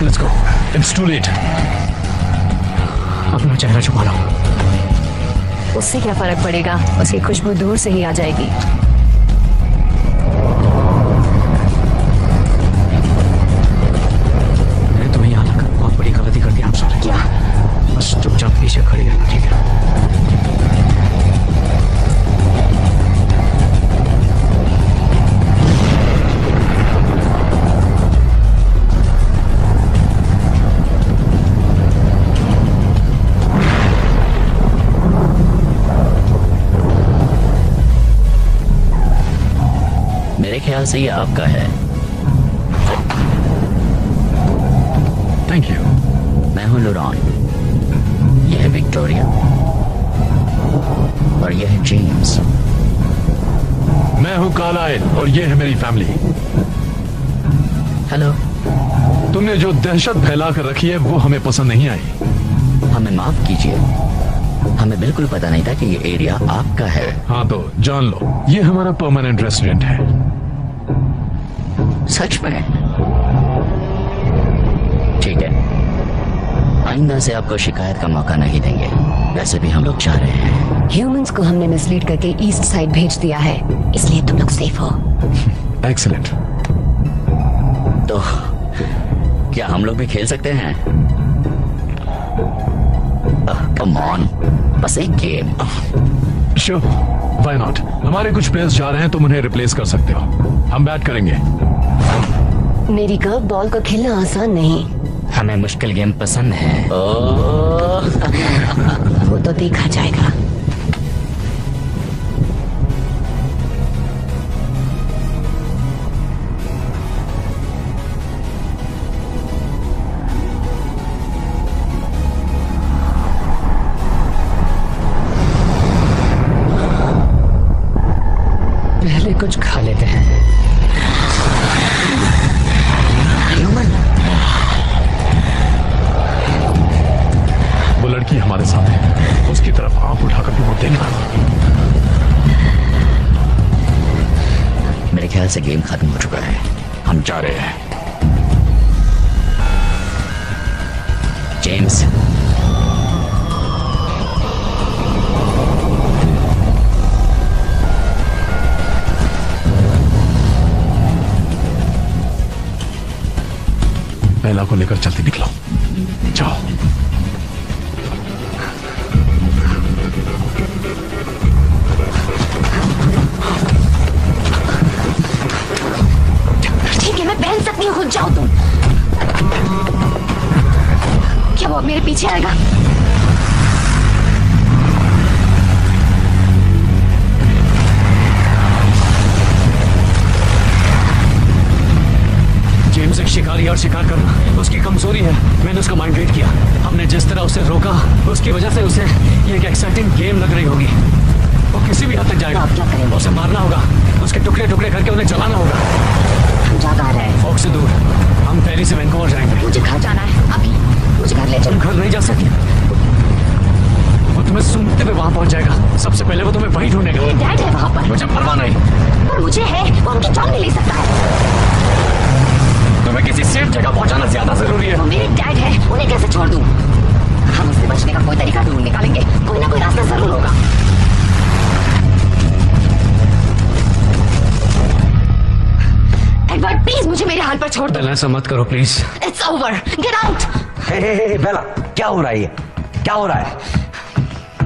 Speaker 10: Let's go. It's too late. अपना चेहरा छुपा लो।
Speaker 7: उससे क्या फर्क पड़ेगा? उसकी खुशबू दूर से ही आ जाएगी।
Speaker 10: मैंने तुम्हें यहाँ लाकर बहुत बड़ी गलती कर दी। आप सॉरी। क्या? बस चुपचाप पीछे खड़ी रहना, ठीक है?
Speaker 12: मेरे ख्याल से ये आपका है।
Speaker 11: Thank you.
Speaker 12: मैं हूं लुरॉन, यह है विक्टोरिया और यह है जेम्स।
Speaker 11: मैं हूँ कालाइल और ये है मेरी फैमिली।
Speaker 12: हेलो।
Speaker 11: तुमने जो दहशत फैला कर रखी है वो हमें पसंद नहीं आई।
Speaker 12: हमें माफ कीजिए, हमें बिल्कुल पता नहीं था कि ये एरिया आपका है।
Speaker 11: हाँ तो जान लो, ये हमारा परमानेंट रेसिडेंट है।
Speaker 12: सच में? ठीक है, आइंदा से आपको शिकायत का मौका नहीं देंगे। वैसे भी हम लोग चाह रहे हैं।
Speaker 1: ह्यूमंस को हमने मिसलीड करके ईस्ट साइड भेज दिया है, इसलिए तुम लोग सेफ हो।
Speaker 11: एक्सीलेंट।
Speaker 12: तो क्या हम लोग भी खेल सकते हैं? कम ऑन, बस एक गेम।
Speaker 11: Sure, why not. हमारे कुछ प्लेयर्स जा रहे हैं, तुम उन्हें रिप्लेस कर सकते हो। हम बैट करेंगे।
Speaker 1: मेरी कर्व बॉल को खेलना आसान नहीं।
Speaker 12: हमें मुश्किल गेम पसंद है।
Speaker 1: वो तो देखा जाएगा।
Speaker 10: पहले कुछ खा लेते हैं।
Speaker 11: वो लड़की हमारे साथ है, उसकी तरफ आंख उठाकर भी मत देखना।
Speaker 12: मेरे ख्याल से गेम खत्म हो चुका है, हम जा रहे हैं। जेम्स,
Speaker 11: बेला को लेकर जल्दी निकलो, जाओ।
Speaker 1: ठीक है, मैं पहन सकती हूँ, खुद जाओ तुम। क्या वो मेरे पीछे आएगा?
Speaker 10: जेम्स एक शिकारी और शिकार करना उसकी कमजोरी है। मैंने उसका माइंड रीड किया। हमने जिस तरह उसे रोका, उसकी वजह से उसे ये एक एक्साइटिंग गेम लग रही होगी। वो किसी भी हद तक जाएगा।
Speaker 1: आप क्या करेंगे?
Speaker 10: उसे मारना होगा, उसके टुकड़े टुकड़े करके उन्हें जलाना होगा।
Speaker 1: हम जा रहे हैं।
Speaker 10: फोक से दूर। हम पहले से वैंकूवर जाएंगे।
Speaker 1: मुझे घर जाना है अभी। मुझे घर ले चलो।
Speaker 10: तुम घर नहीं जा सकती। वो तुम्हें सूंघते हुए वहां पहुंच जाएगा। सबसे पहले वो तुम्हें वहीं ढूंढेगा।
Speaker 1: मेरे डैड है वहां पर।
Speaker 10: मुझे परवाह नहीं,
Speaker 1: पर मुझे है, वो उनकी जान नहीं ले सकता है।
Speaker 10: तुम्हें किसी सेफ जगह पहुंचाना ज्यादा जरूरी है।
Speaker 1: वो मेरे डैड है, उन्हें कैसे छोड़ दूं? हम उससे बचने का कोई तरीका ढूंढ निकालेंगे। कोई ना कोई रास्ता जरूर होगा। एडवर्ड, प्लीज मुझे मेरे हाल पर छोड़ दो।
Speaker 10: बेला, ऐसा मत करो please.
Speaker 1: It's over, get out.
Speaker 2: Hey Bella, क्या हो रहा है? ये क्या हो रहा है?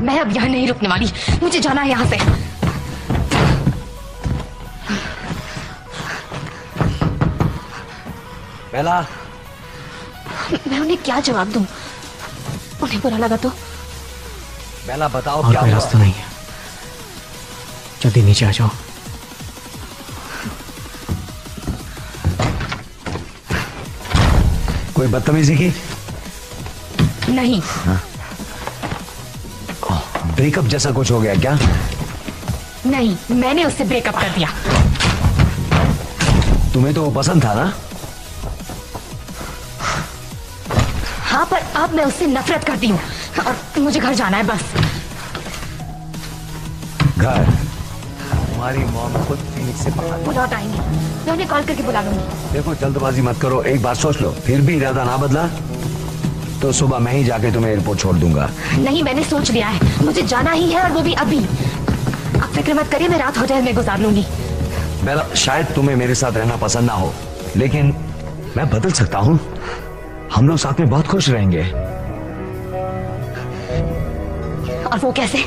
Speaker 1: मैं अब यहाँ नहीं रुकने वाली, मुझे जाना है यहाँ से।
Speaker 2: बेला,
Speaker 1: मैं उन्हें क्या जवाब दूं? उन्हें बुरा लगा तो?
Speaker 2: बेला बताओ
Speaker 10: और
Speaker 2: क्या
Speaker 10: कोई
Speaker 2: हुआ?
Speaker 10: रास्ता नहीं है। जल्दी नीचे आ जाओ।
Speaker 2: कोई बदतमीजी की?
Speaker 1: नहीं।
Speaker 2: ब्रेकअप जैसा कुछ हो गया क्या?
Speaker 1: नहीं, मैंने उससे ब्रेकअप कर दिया।
Speaker 2: तुम्हें तो वो पसंद था ना?
Speaker 1: हाँ, पर अब मैं उससे नफरत करती हूँ और मुझे घर जाना है बस।
Speaker 2: घर? तुम्हारी मॉम खुद फीनिक्स से बाहर।
Speaker 1: वो लौट आएंगे, मैं उन्हें कॉल करके बुला लूंगी।
Speaker 2: देखो, जल्दबाजी मत करो, एक बार सोच लो। फिर भी इरादा ना बदला तो सुबह मैं ही जाके तुम्हें एयरपोर्ट छोड़ दूंगा।
Speaker 1: नहीं, मैंने सोच लिया है, मुझे जाना ही है और वो भी अभी। आप फिक्र मत करिए, मैं रात होटल में गुजार लूंगी।
Speaker 2: बेला, शायद तुम्हें मेरे साथ रहना पसंद ना हो, लेकिन मैं बदल सकता हूँ। हम लोग साथ में बहुत खुश रहेंगे।
Speaker 1: और वो कैसे?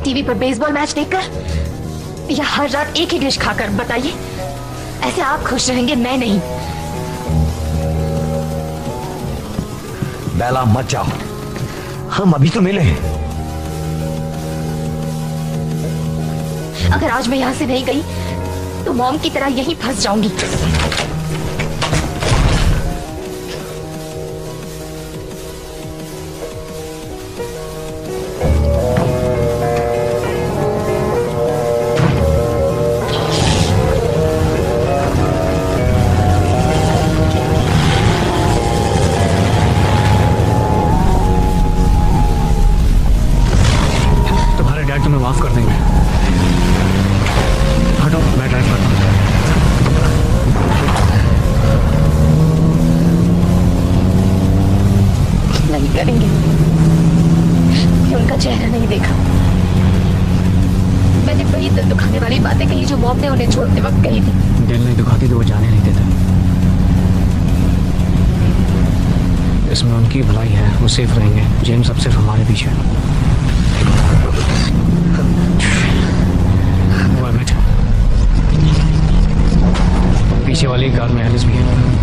Speaker 1: टीवी पर बेसबॉल मैच देखकर या हर रात एक ही डिश खाकर? बताइए, ऐसे आप खुश रहेंगे, मैं नहीं।
Speaker 2: बेला मत जाओ, हम अभी तो मिले हैं।
Speaker 1: अगर आज मैं यहाँ से नहीं गई तो मॉम की तरह यहीं फंस जाऊंगी। वही दिल दुखाने वाली बातें कही जो मॉम ने उन्हें छोड़ते वक्त कही थी।
Speaker 10: दिल नहीं दुखाती तो वो जाने नहीं देते। इसमें उनकी भलाई है, वो सेफ रहेंगे। जेम्स अब सिर्फ हमारे पीछे है। वो एमिट, पीछे वाली कार में एलिस भी है।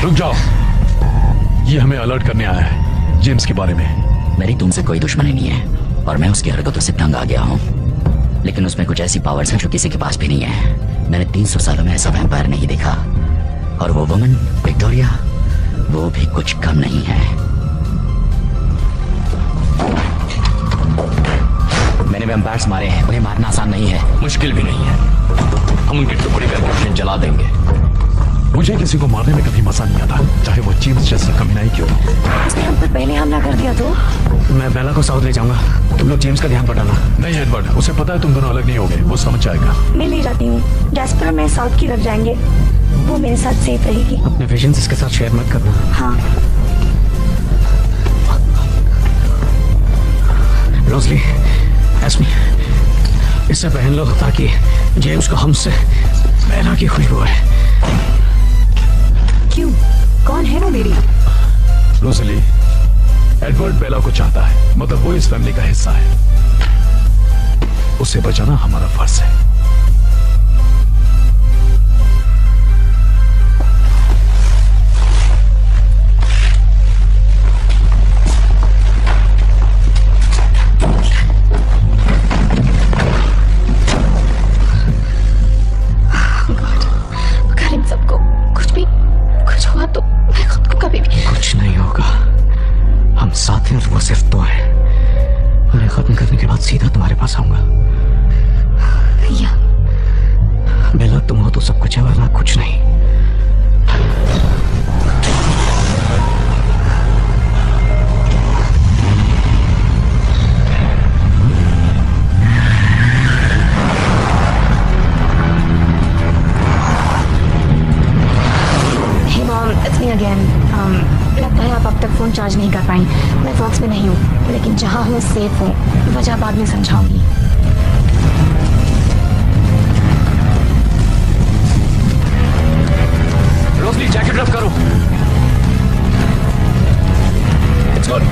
Speaker 11: रुक जाओ, ये हमें अलर्ट करने आया है जेम्स के बारे में।
Speaker 12: मेरी तुमसे कोई दुश्मनी नहीं है और मैं उसकी हरकतों से तंग आ गया हूँ, लेकिन उसमें कुछ ऐसी पावर्स हैं जो किसी के पास भी नहीं है। मैंने 300 सालों में ऐसा वैम्पायर नहीं देखा, और वो वुमन विक्टोरिया, वो भी कुछ कम नहीं है। मैंने वैम्पायर्स मारे हैं, उन्हें मारना आसान नहीं है।
Speaker 14: मुश्किल भी नहीं है, हम उनके टुकड़े करके उन्हें जला देंगे।
Speaker 11: मुझे किसी को मारने में कभी मजा नहीं आता, चाहे वो जेम्स जैसा कमीना ही क्यों।
Speaker 1: उसने हम पर पहले हमला कर दिया तो?
Speaker 10: मैं बेला को साउथ ले जाऊंगा, तुम लोग जेम्स का ध्यान बटाना।
Speaker 11: नहीं एडवर्ड, उसे पता है तुम दोनों अलग नहीं होगे, वो समझ जाएगा।
Speaker 1: मैं ले जाती हूँ, जैस्पर और मैं साउथ की तरफ जाएंगे, वो मेरे साथ सेफ रहेगी।
Speaker 10: अपने विजन्स इसके साथ शेयर मत करना।
Speaker 1: हाँ।
Speaker 10: रोजली, एस्मी, इसे पहन लो ताकि जेम्स को हमसे बेला की खुशबू है।
Speaker 1: क्यों? कौन है वो मेरी?
Speaker 11: रोजली, एडवर्ड बेला को चाहता है, मतलब वो इस फैमिली का हिस्सा है। उसे बचाना हमारा फर्ज है।
Speaker 10: कुछ नहीं होगा, हम साथ हैं और वो सिर्फ दो हैं। उन्हें खत्म करने के बाद सीधा तुम्हारे पास आऊंगा।
Speaker 1: भैया,
Speaker 10: बेला तुम हो तो सब कुछ है, वरना कुछ नहीं।
Speaker 1: लगता है आप अब तक फोन चार्ज नहीं कर पाई। मैं फॉक्स में नहीं हूँ, लेकिन जहाँ हूँ सेफ हूँ। वजह बाद में समझाऊंगी।
Speaker 10: रोजली, जैकेट रफ करो। It's good.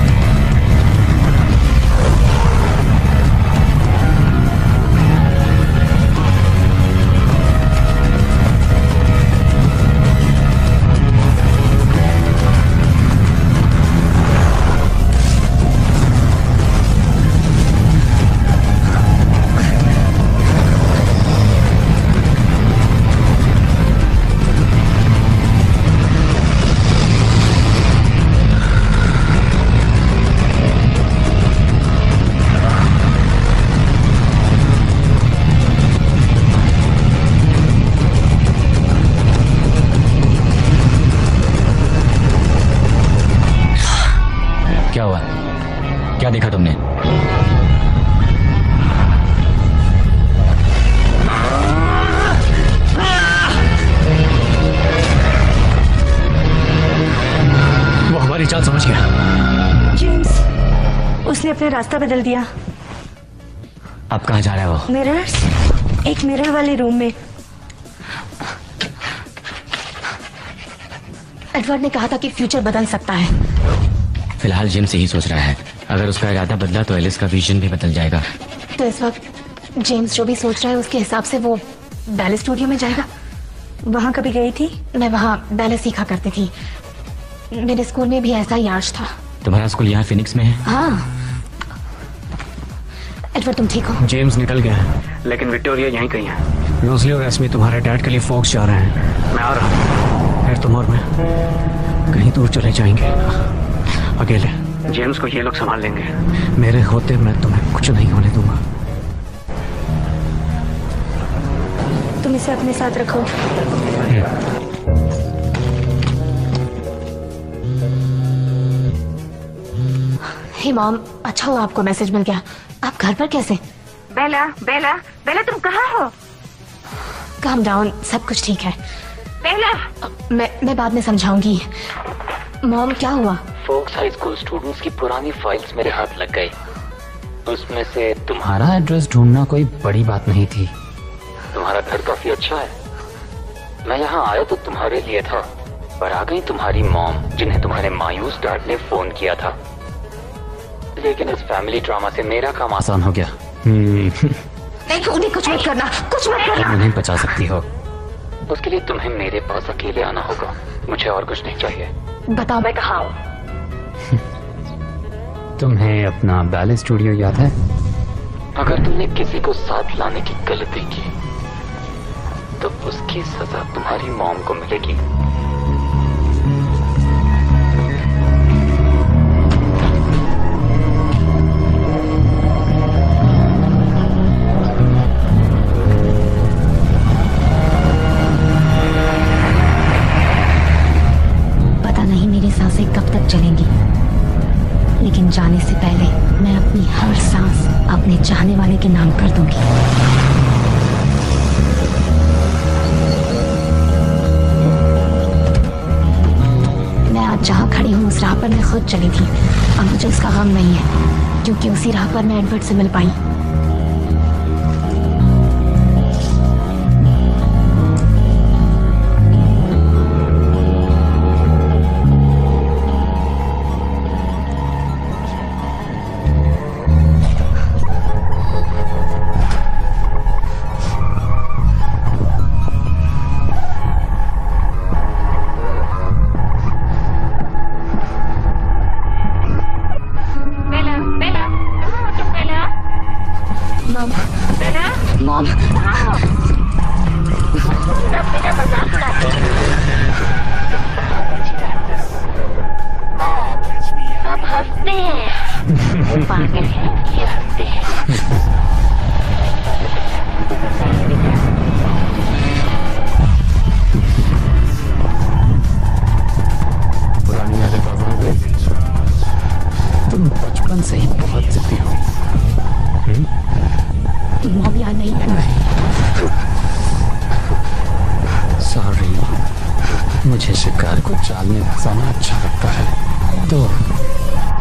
Speaker 12: क्या हुआ? क्या देखा तुमने?
Speaker 10: वो हमारी चाल समझ गया।
Speaker 1: जेम्स, उसने अपना रास्ता बदल दिया।
Speaker 12: अब कहाँ जा रहा है वो?
Speaker 1: मिरर्स, एक मिरर वाले रूम में। एडवर्ड ने कहा था कि फ्यूचर बदल सकता है।
Speaker 12: फिलहाल जेम्स यही सोच रहा है, अगर उसका इरादा बदला तो एलिस का विजन भी बदल जाएगा।
Speaker 1: तो इस वक्त जेम्स जो भी सोच रहा है उसके हिसाब से वो बैले स्टूडियो में जाएगा। वहाँ कभी गई थी? मैं वहाँ बैले सीखा करती थी। मेरे स्कूल में भी ऐसा ही आर्ट्स था।
Speaker 12: तुम्हारा स्कूल यहाँ फिनिक्स में है?
Speaker 1: हाँ। एडवर्ड, तुम ठीक हो?
Speaker 10: जेम्स निकल गया है, लेकिन विक्टोरिया यहीं कहीं है। रोजली और एस्मी तुम्हारे डैड के लिए फॉक्स जा रहे हैं। मैं आ रहा हूँ। फिर तुम और मैं कहीं दूर चले जाएंगे अकेले। जेम्स को ये लोग संभाल लेंगे। मेरे होते मैं तुम्हें कुछ नहीं होने दूंगा।
Speaker 1: तुम इसे अपने साथ रखो।
Speaker 7: हे मॉम, अच्छा हुआ आपको मैसेज मिल गया। आप घर पर कैसे?
Speaker 9: बेला बेला बेला, तुम कहाँ हो?
Speaker 7: काम डाउन, सब कुछ ठीक है।
Speaker 9: बेला,
Speaker 7: मैं बाद में समझाऊंगी। मॉम क्या हुआ?
Speaker 12: फोक्स हाई स्कूल स्टूडेंट्स की पुरानी फाइल्स मेरे हाथ लग गई। उसमें से तुम्हारा एड्रेस ढूंढना कोई बड़ी बात नहीं थी। तुम्हारा घर काफी अच्छा है। मैं यहाँ आया तो तुम्हारे लिए था, पर आ गई तुम्हारी मॉम, जिन्हें तुम्हारे मायूस डैड ने फोन किया था। लेकिन इस फैमिली ड्रामा से मेरा काम आसान हो गया।
Speaker 7: नहीं, उन्हें कुछ मत करना, कुछ मत करना।
Speaker 12: तुम नहीं बचा सकती हो, उसके लिए तुम्हें मेरे पास अकेले आना होगा। मुझे और कुछ नहीं चाहिए।
Speaker 7: बताओ मैं कहाँ हूँ?
Speaker 12: तुम्हें अपना बैले स्टूडियो याद है? अगर तुमने किसी को साथ लाने की गलती की तो उसकी सजा तुम्हारी मॉम को मिलेगी।
Speaker 1: पता नहीं मेरी सांसें कब तक चलेंगी, लेकिन जाने से पहले मैं अपनी हर सांस अपने चाहने वाले के नाम कर दूंगी। जहाँ खड़ी हूँ उस राह पर मैं खुद चली थी, और मुझे उसका गम नहीं है, क्योंकि उसी राह पर मैं एडवर्ड से मिल पाई।
Speaker 12: मुझे शिकार को जाल में फंसाना अच्छा लगता है, तो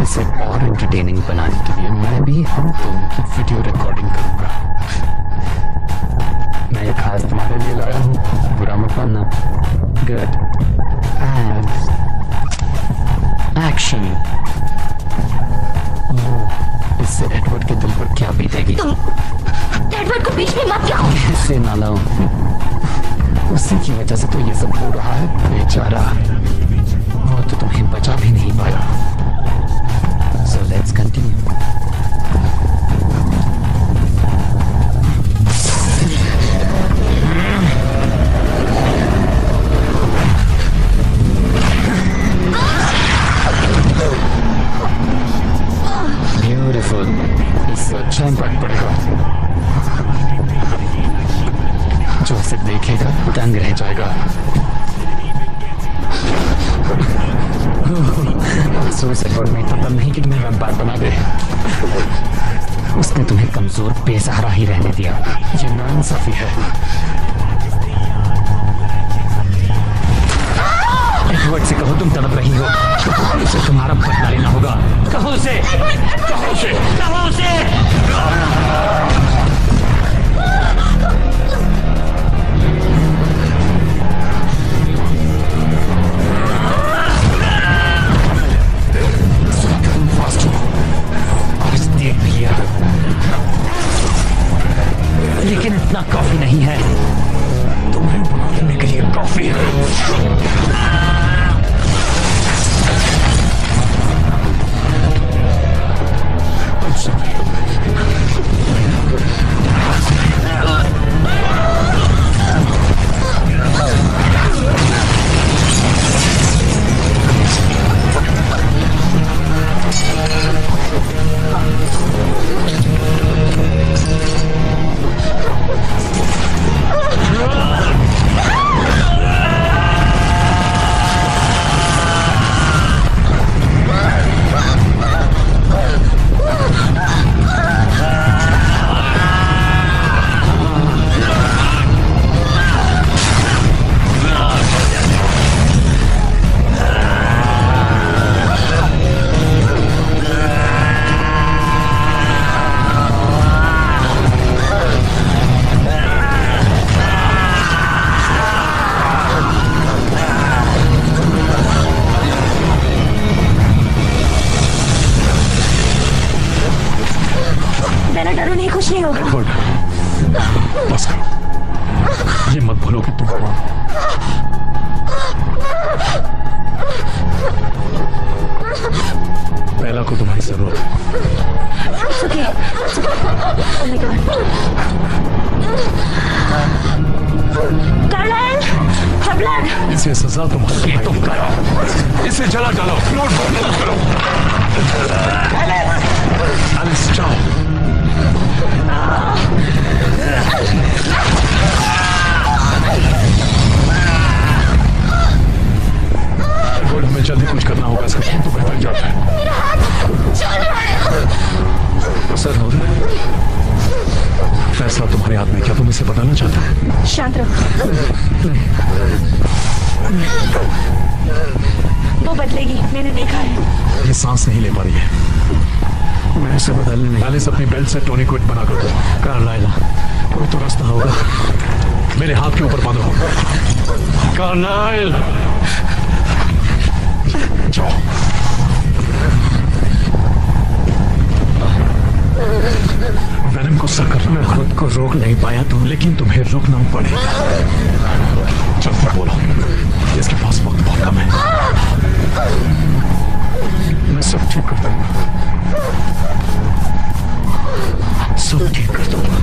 Speaker 12: इसे और एंटरटेनिंग बनाने के लिए मैं भी हम दोनों की वीडियो रिकॉर्डिंग करूंगा। मैं ये खास तुम्हारे लिए लाया हूँ, बुरा मत मानना। Good and action. इससे एडवर्ड के दिल पर क्या बीतेगी?
Speaker 7: तुम एडवर्ड को बीच में मत लाओ।
Speaker 12: कैसे ना लाऊं? उसी की वजह से तो ये सब हो रहा है, बेचारा। वो तो तुम्हें बचा भी नहीं पाया। So let's continue. Beautiful. इससे अच्छा इम्पैक्ट पड़ेगा। जो इसे देखेगा दंग रह जाएगा। अफसोस एडवर्ड ने तो नहीं कि तुम्हें वैम्पायर बना दे। उसने तुम्हें कमजोर बेसहारा ही रहने दिया। ये नाइंसाफी है। एडवर्ड से कहो तुम तड़प रही हो, उसे तुम्हारा बदला लेना होगा। कहो उसे, कहो उसे, कहो उसे। देख लिया, लेकिन इतना काफी नहीं है। तुम्हें मारने के लिए काफी है।
Speaker 1: मैंने डरो नहीं, कुछ नहीं होगा।
Speaker 11: एडवर्ड, बस करो, ये मत भूलो कि तुम कौन हो। पहला को तुम्हारी जरूरत है।
Speaker 1: Okay. Oh my God. Carlyle, her blood.
Speaker 11: इसे सजा तुम्हारी तुम करो, इसे जला डालो, करो। एलिस जाओ। हमें जल्दी कुछ करना होगा, इसका खून तो बह जाता है।
Speaker 1: मेरा हाथ
Speaker 11: सर हो रहा है। फैसला तुम्हारे हाथ में, क्या तुम इसे बताना चाहते हैं?
Speaker 1: शांत रहो। वो बदलेगी, मैंने देखा है।
Speaker 11: ये सांस नहीं ले पा रही है। मैं इसे बदलने नहीं। एलिस अपनी बेल्ट से टोनी क्विट बना कर दो। कार्लाइल, कोई तो रास्ता होगा। मेरे हाथ के ऊपर बांधो। कार्लाइल, जाओ। वेनम को सकर, मैं खुद को रोक नहीं पाया तो, लेकिन तुम्हें रोकना पड़ेगा। चल बोलो, इसके पास वक्त बहुत कम है। मैं सब ठीक कर दूंगा, सब ठीक कर दूंगा।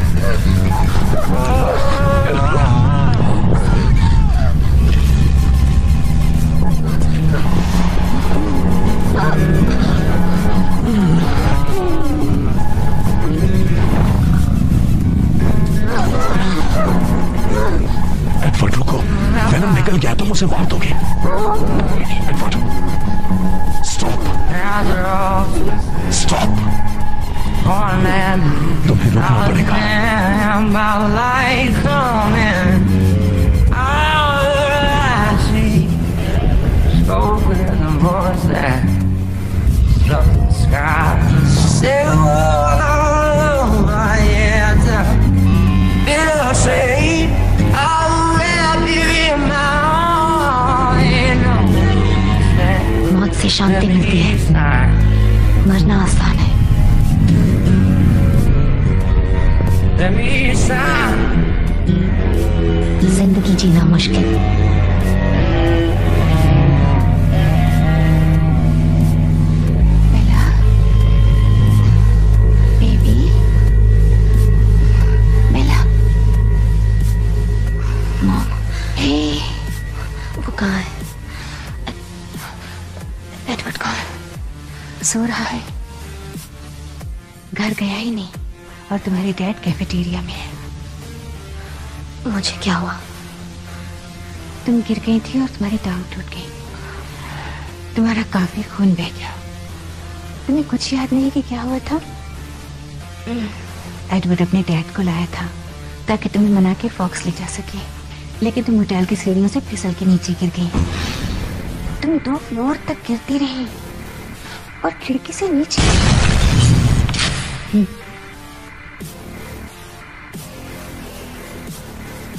Speaker 11: एडवर्ड रुको, वेनम निकल गया तुम उसे मार दोगे। एडवर्ड, स्टॉप, स्टॉप, तुम्हें रुकना पड़ेगा।
Speaker 1: मौत से शांति मिलती है, मरना आसान है। जिंदगी जीना मुश्किल। बेला, बेबी, बेला, मॉम, हे, वो कहाँ है? एडवर्ड कहाँ है? सो रहा है, घर गया ही नहीं, और तुम्हारी डैड कैफेटेरिया में है। मुझे क्या हुआ? तुम गिर गई थी और तुम्हारी टांग टूट गई, तुम्हारा काफी खून बह गया। तुम्हें कुछ याद नहीं कि क्या हुआ था? एडवर्ड अपने डैड को लाया था ताकि तुम्हें मना के फॉक्स ले जा सके, लेकिन तुम होटल की सीढ़ियों से फिसल के नीचे गिर गई। तुम 2 फ्लोर तक गिरती रही और खिड़की से नीचे।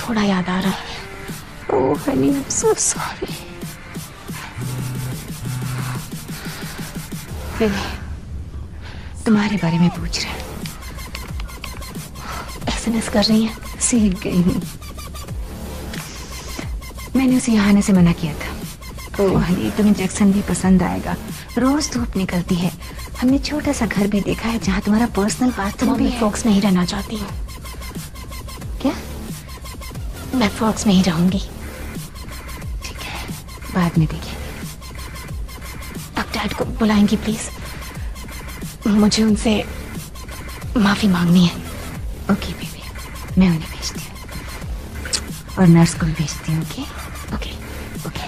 Speaker 1: थोड़ा याद आ रहा है। Oh honey, I am so sorry. तुम्हारे बारे में पूछ रहे हैं। एसएमएस कर रही है, सीख गई हूँ। मैंने उसे यहाँ आने से मना किया था। ओह हनी, तुम्हें जैक्सन भी पसंद आएगा। रोज धूप निकलती है। हमने छोटा सा घर भी देखा है जहाँ तुम्हारा पर्सनल बाथरूम भी है। फॉक्स में ही रहना चाहती हूँ। क्या? मैं फॉक्स में ही रहूंगी। ठीक है, बाद में देखेंगे। अब डैड को बुलाएंगी प्लीज, मुझे उनसे माफी मांगनी है। ओके बेबी, मैं उन्हें भेजती हूँ और नर्स को भी भेजती हूँ। Okay okay okay.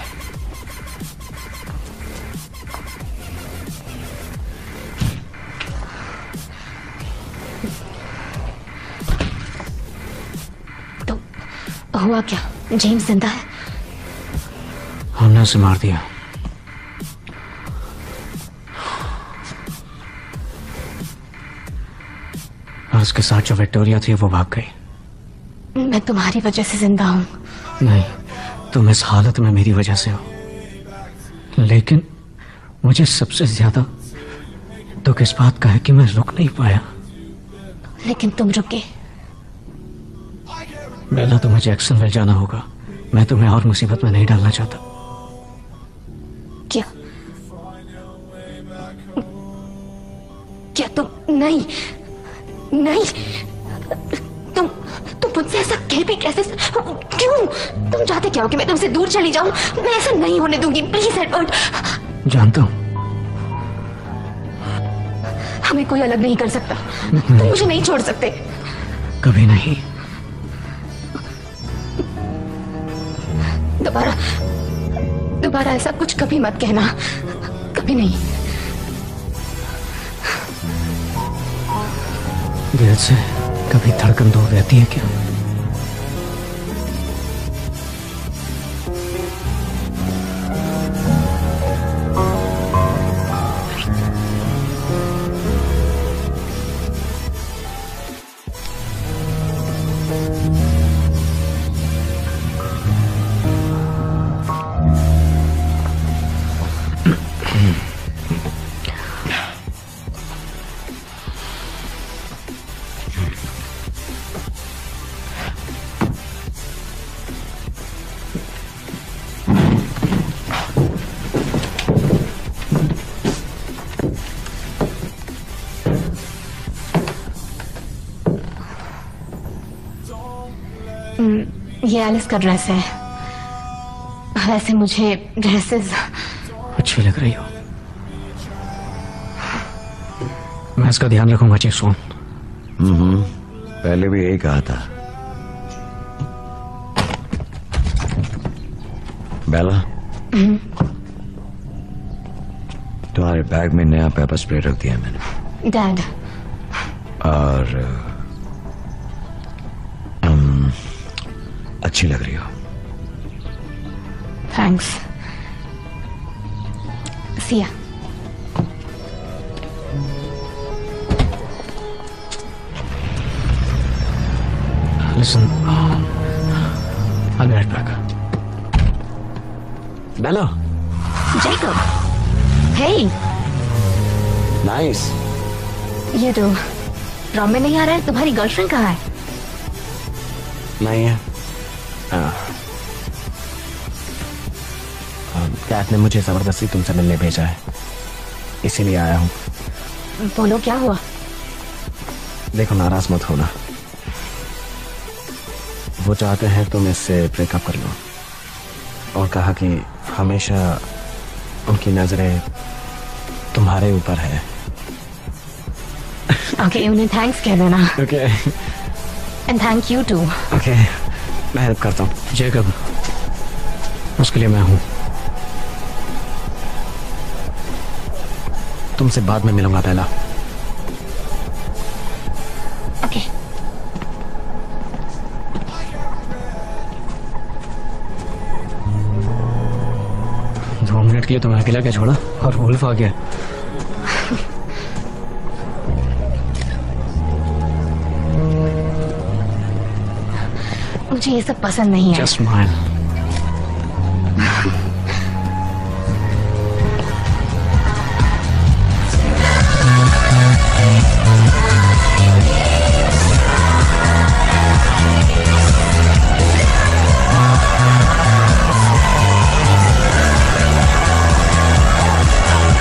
Speaker 1: तो हुआ क्या? जेम्स जिंदा है?
Speaker 10: हमने उसे मार दिया। और उसके साथ जो विक्टोरिया थी वो भाग गई।
Speaker 1: मैं तुम्हारी वजह से जिंदा हूँ।
Speaker 10: नहीं, तुम इस हालत में मेरी वजह से हो, लेकिन मुझे सबसे ज्यादा दुख इस बात का है कि मैं रुक नहीं पाया।
Speaker 7: लेकिन तुम रुके।
Speaker 10: बेला, तुम्हें जैक्सनविल जाना होगा। मैं तुम्हें और मुसीबत में नहीं डालना चाहता।
Speaker 7: क्या क्या तुम नहीं नहीं तुम मुझसे ऐसा कह भी कैसे? क्यों? तुम चाहते क्या हो कि मैं तुमसे दूर चली जाऊं? मैं ऐसा नहीं होने दूंगी। Please Edward.
Speaker 10: जानता हूं।
Speaker 7: हमें कोई अलग नहीं कर सकता। तुम मुझे नहीं छोड़ सकते।
Speaker 10: कभी नहीं।
Speaker 7: दोबारा ऐसा कुछ कभी मत कहना। कभी नहीं।
Speaker 10: दिल से कभी धड़कन दूर रहती है क्या?
Speaker 7: ये एलिस का ड्रेस है। वैसे मुझे ड्रेसेस
Speaker 10: अच्छी लग रही हो। मैं इसका ध्यान रखूंगा चेसोन।
Speaker 2: पहले भी यही कहा था। बेला, तुम्हारे बैग में नया पेपर स्प्रे रख दिया मैंने।
Speaker 7: डैड।
Speaker 2: और अच्छी लग रही हो।
Speaker 7: Thanks. Siya.
Speaker 10: Listen, I'll be right back. Bella.
Speaker 7: Jacob. Hey.
Speaker 10: Nice.
Speaker 7: ये तो ड्रॉम में नहीं आ रहा है। तुम्हारी गर्लफ्रेंड कहाँ है?
Speaker 10: नहीं है। कैट ने मुझे जबरदस्ती तुमसे मिलने भेजा है, इसीलिए आया हूँ।
Speaker 7: बोलो क्या हुआ?
Speaker 10: देखो, नाराज मत होना। वो चाहते हैं तुम इससे ब्रेकअप कर लो और कहा कि हमेशा उनकी नजरें तुम्हारे ऊपर है।
Speaker 7: ओके, उन्हें थैंक्स कह देना।
Speaker 10: Okay.
Speaker 7: And thank you too.
Speaker 10: Okay, मैं हेल्प करता हूँ। जेकब, उसके लिए मैं हूँ। तुमसे बाद में मिलूंगा बेला।
Speaker 7: ओके।
Speaker 10: 2 मिनट के लिए तुम्हें अकेला क्या छोड़ा और वुल्फ आ गया।
Speaker 7: मुझे ये सब पसंद नहीं है।
Speaker 10: Just smile.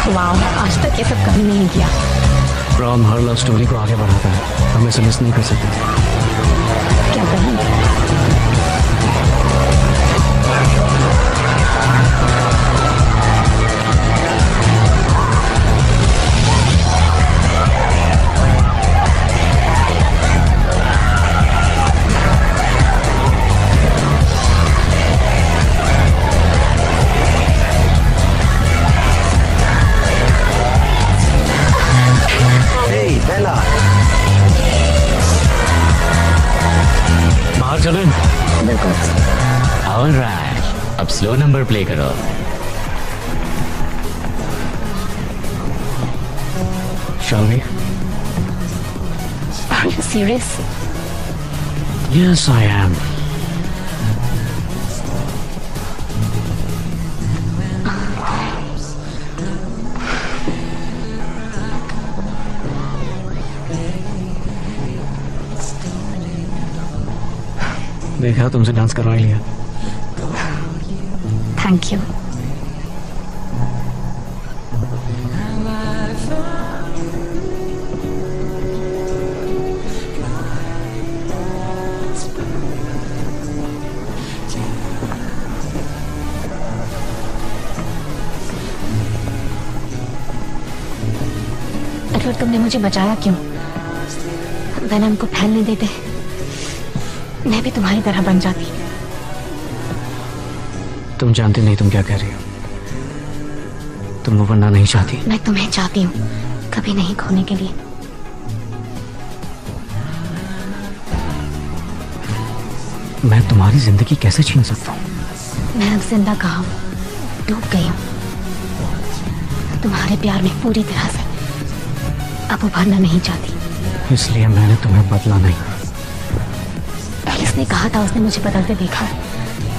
Speaker 7: वाह, आज तक ये सब कभी नहीं किया।
Speaker 10: प्रॉम हर लव स्टोरी को आगे बढ़ाता है। हम इसे मिस नहीं कर सकते।
Speaker 7: क्या करूं?
Speaker 10: बाहर चलें?
Speaker 12: ऑलराइट, अब स्लो नंबर प्ले करो।
Speaker 10: Shall we?
Speaker 7: Are you serious?
Speaker 10: Yes, I am. देखा तुमसे डांस करवा लिया।
Speaker 1: Thank you. एडवर्ड, तुमने मुझे बचाया क्यों? वेनम को फैलने देते मैं भी तुम्हारी तरह बन जाती।
Speaker 10: तुम जानती नहीं तुम क्या कह रही हो। तुम वो बनना नहीं चाहती।
Speaker 1: मैं तुम्हें चाहती हूँ, कभी नहीं खोने के लिए।
Speaker 10: मैं तुम्हारी जिंदगी कैसे छीन सकता हूँ?
Speaker 1: मैं अब जिंदा कहाँ हूँ, डूब गई हूँ तुम्हारे प्यार में पूरी तरह से। अब उभरना नहीं चाहती।
Speaker 10: इसलिए मैंने तुम्हें बदला नहीं।
Speaker 1: किसने कहा था? उसने मुझे बदलते देखा।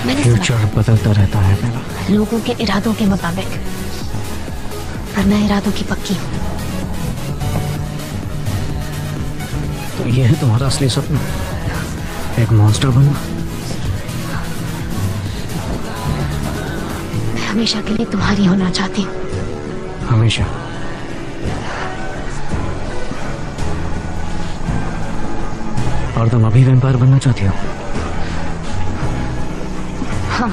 Speaker 1: मैंने
Speaker 10: फ्यूचर बदलता रहता है बेला।
Speaker 1: लोगों के इरादों के मुताबिक, वरना इरादों की पक्की हूँ।
Speaker 10: तो ये है तुम्हारा असली सपना, एक मॉन्स्टर बनना?
Speaker 1: मैं हमेशा के लिए तुम्हारी होना चाहती हूँ।
Speaker 10: हमेशा? और तुम अभी वैम्पायर बनना चाहती हो?
Speaker 1: हाँ।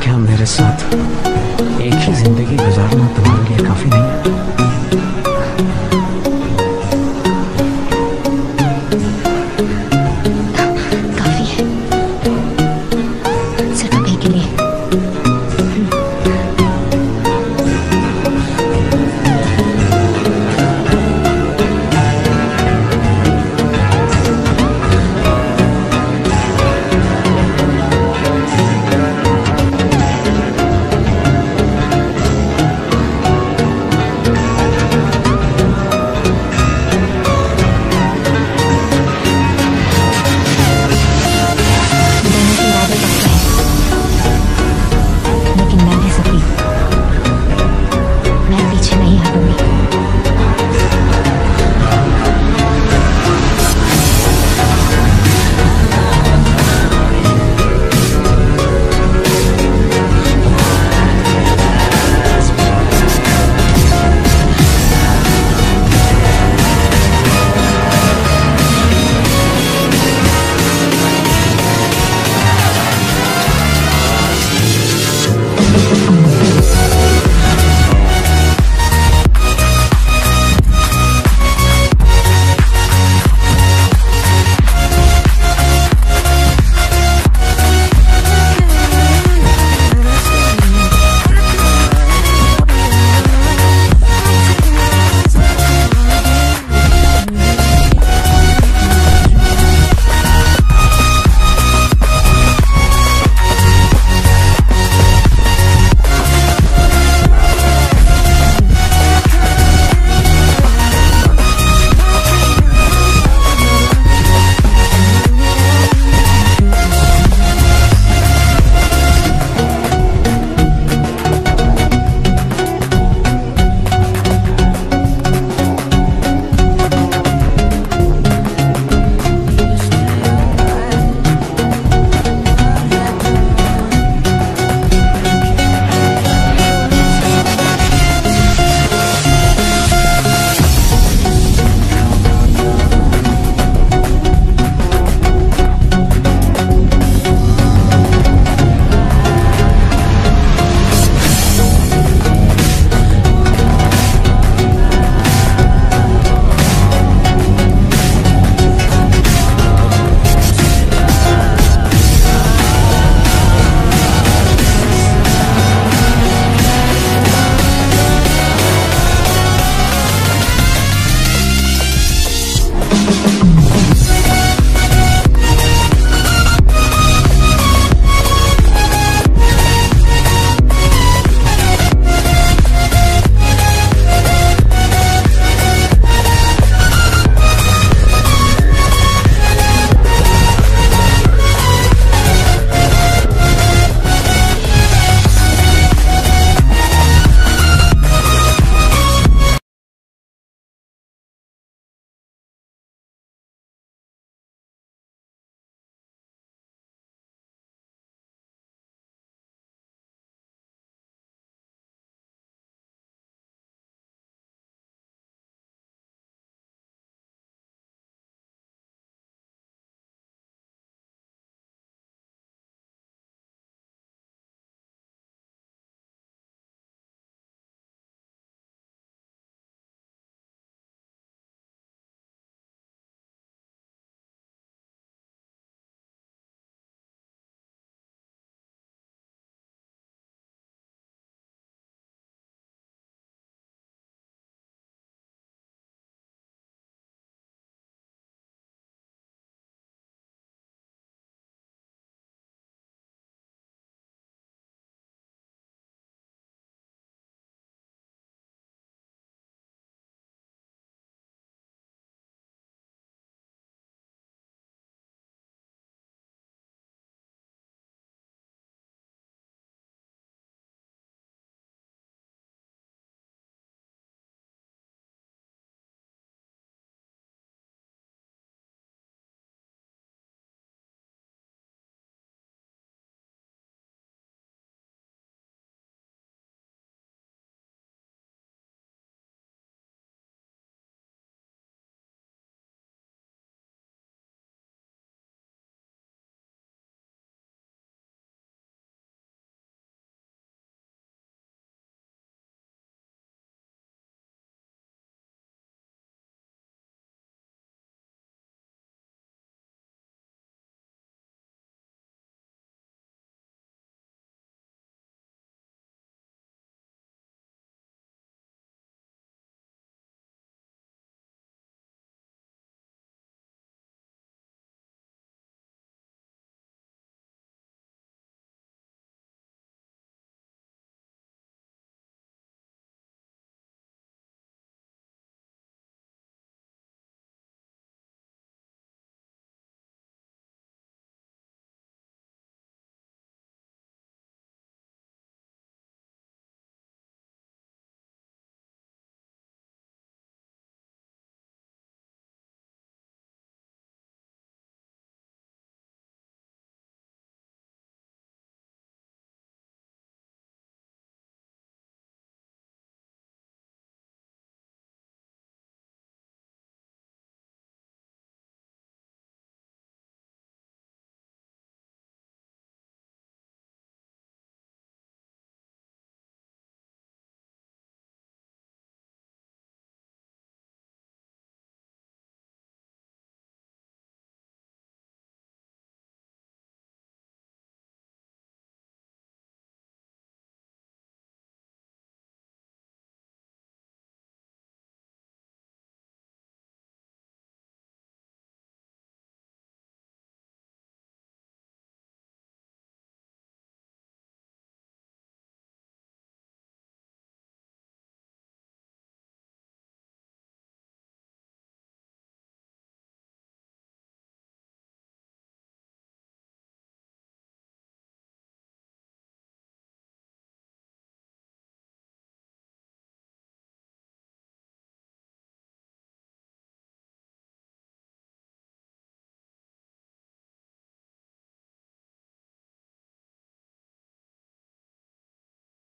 Speaker 10: क्या मेरे साथ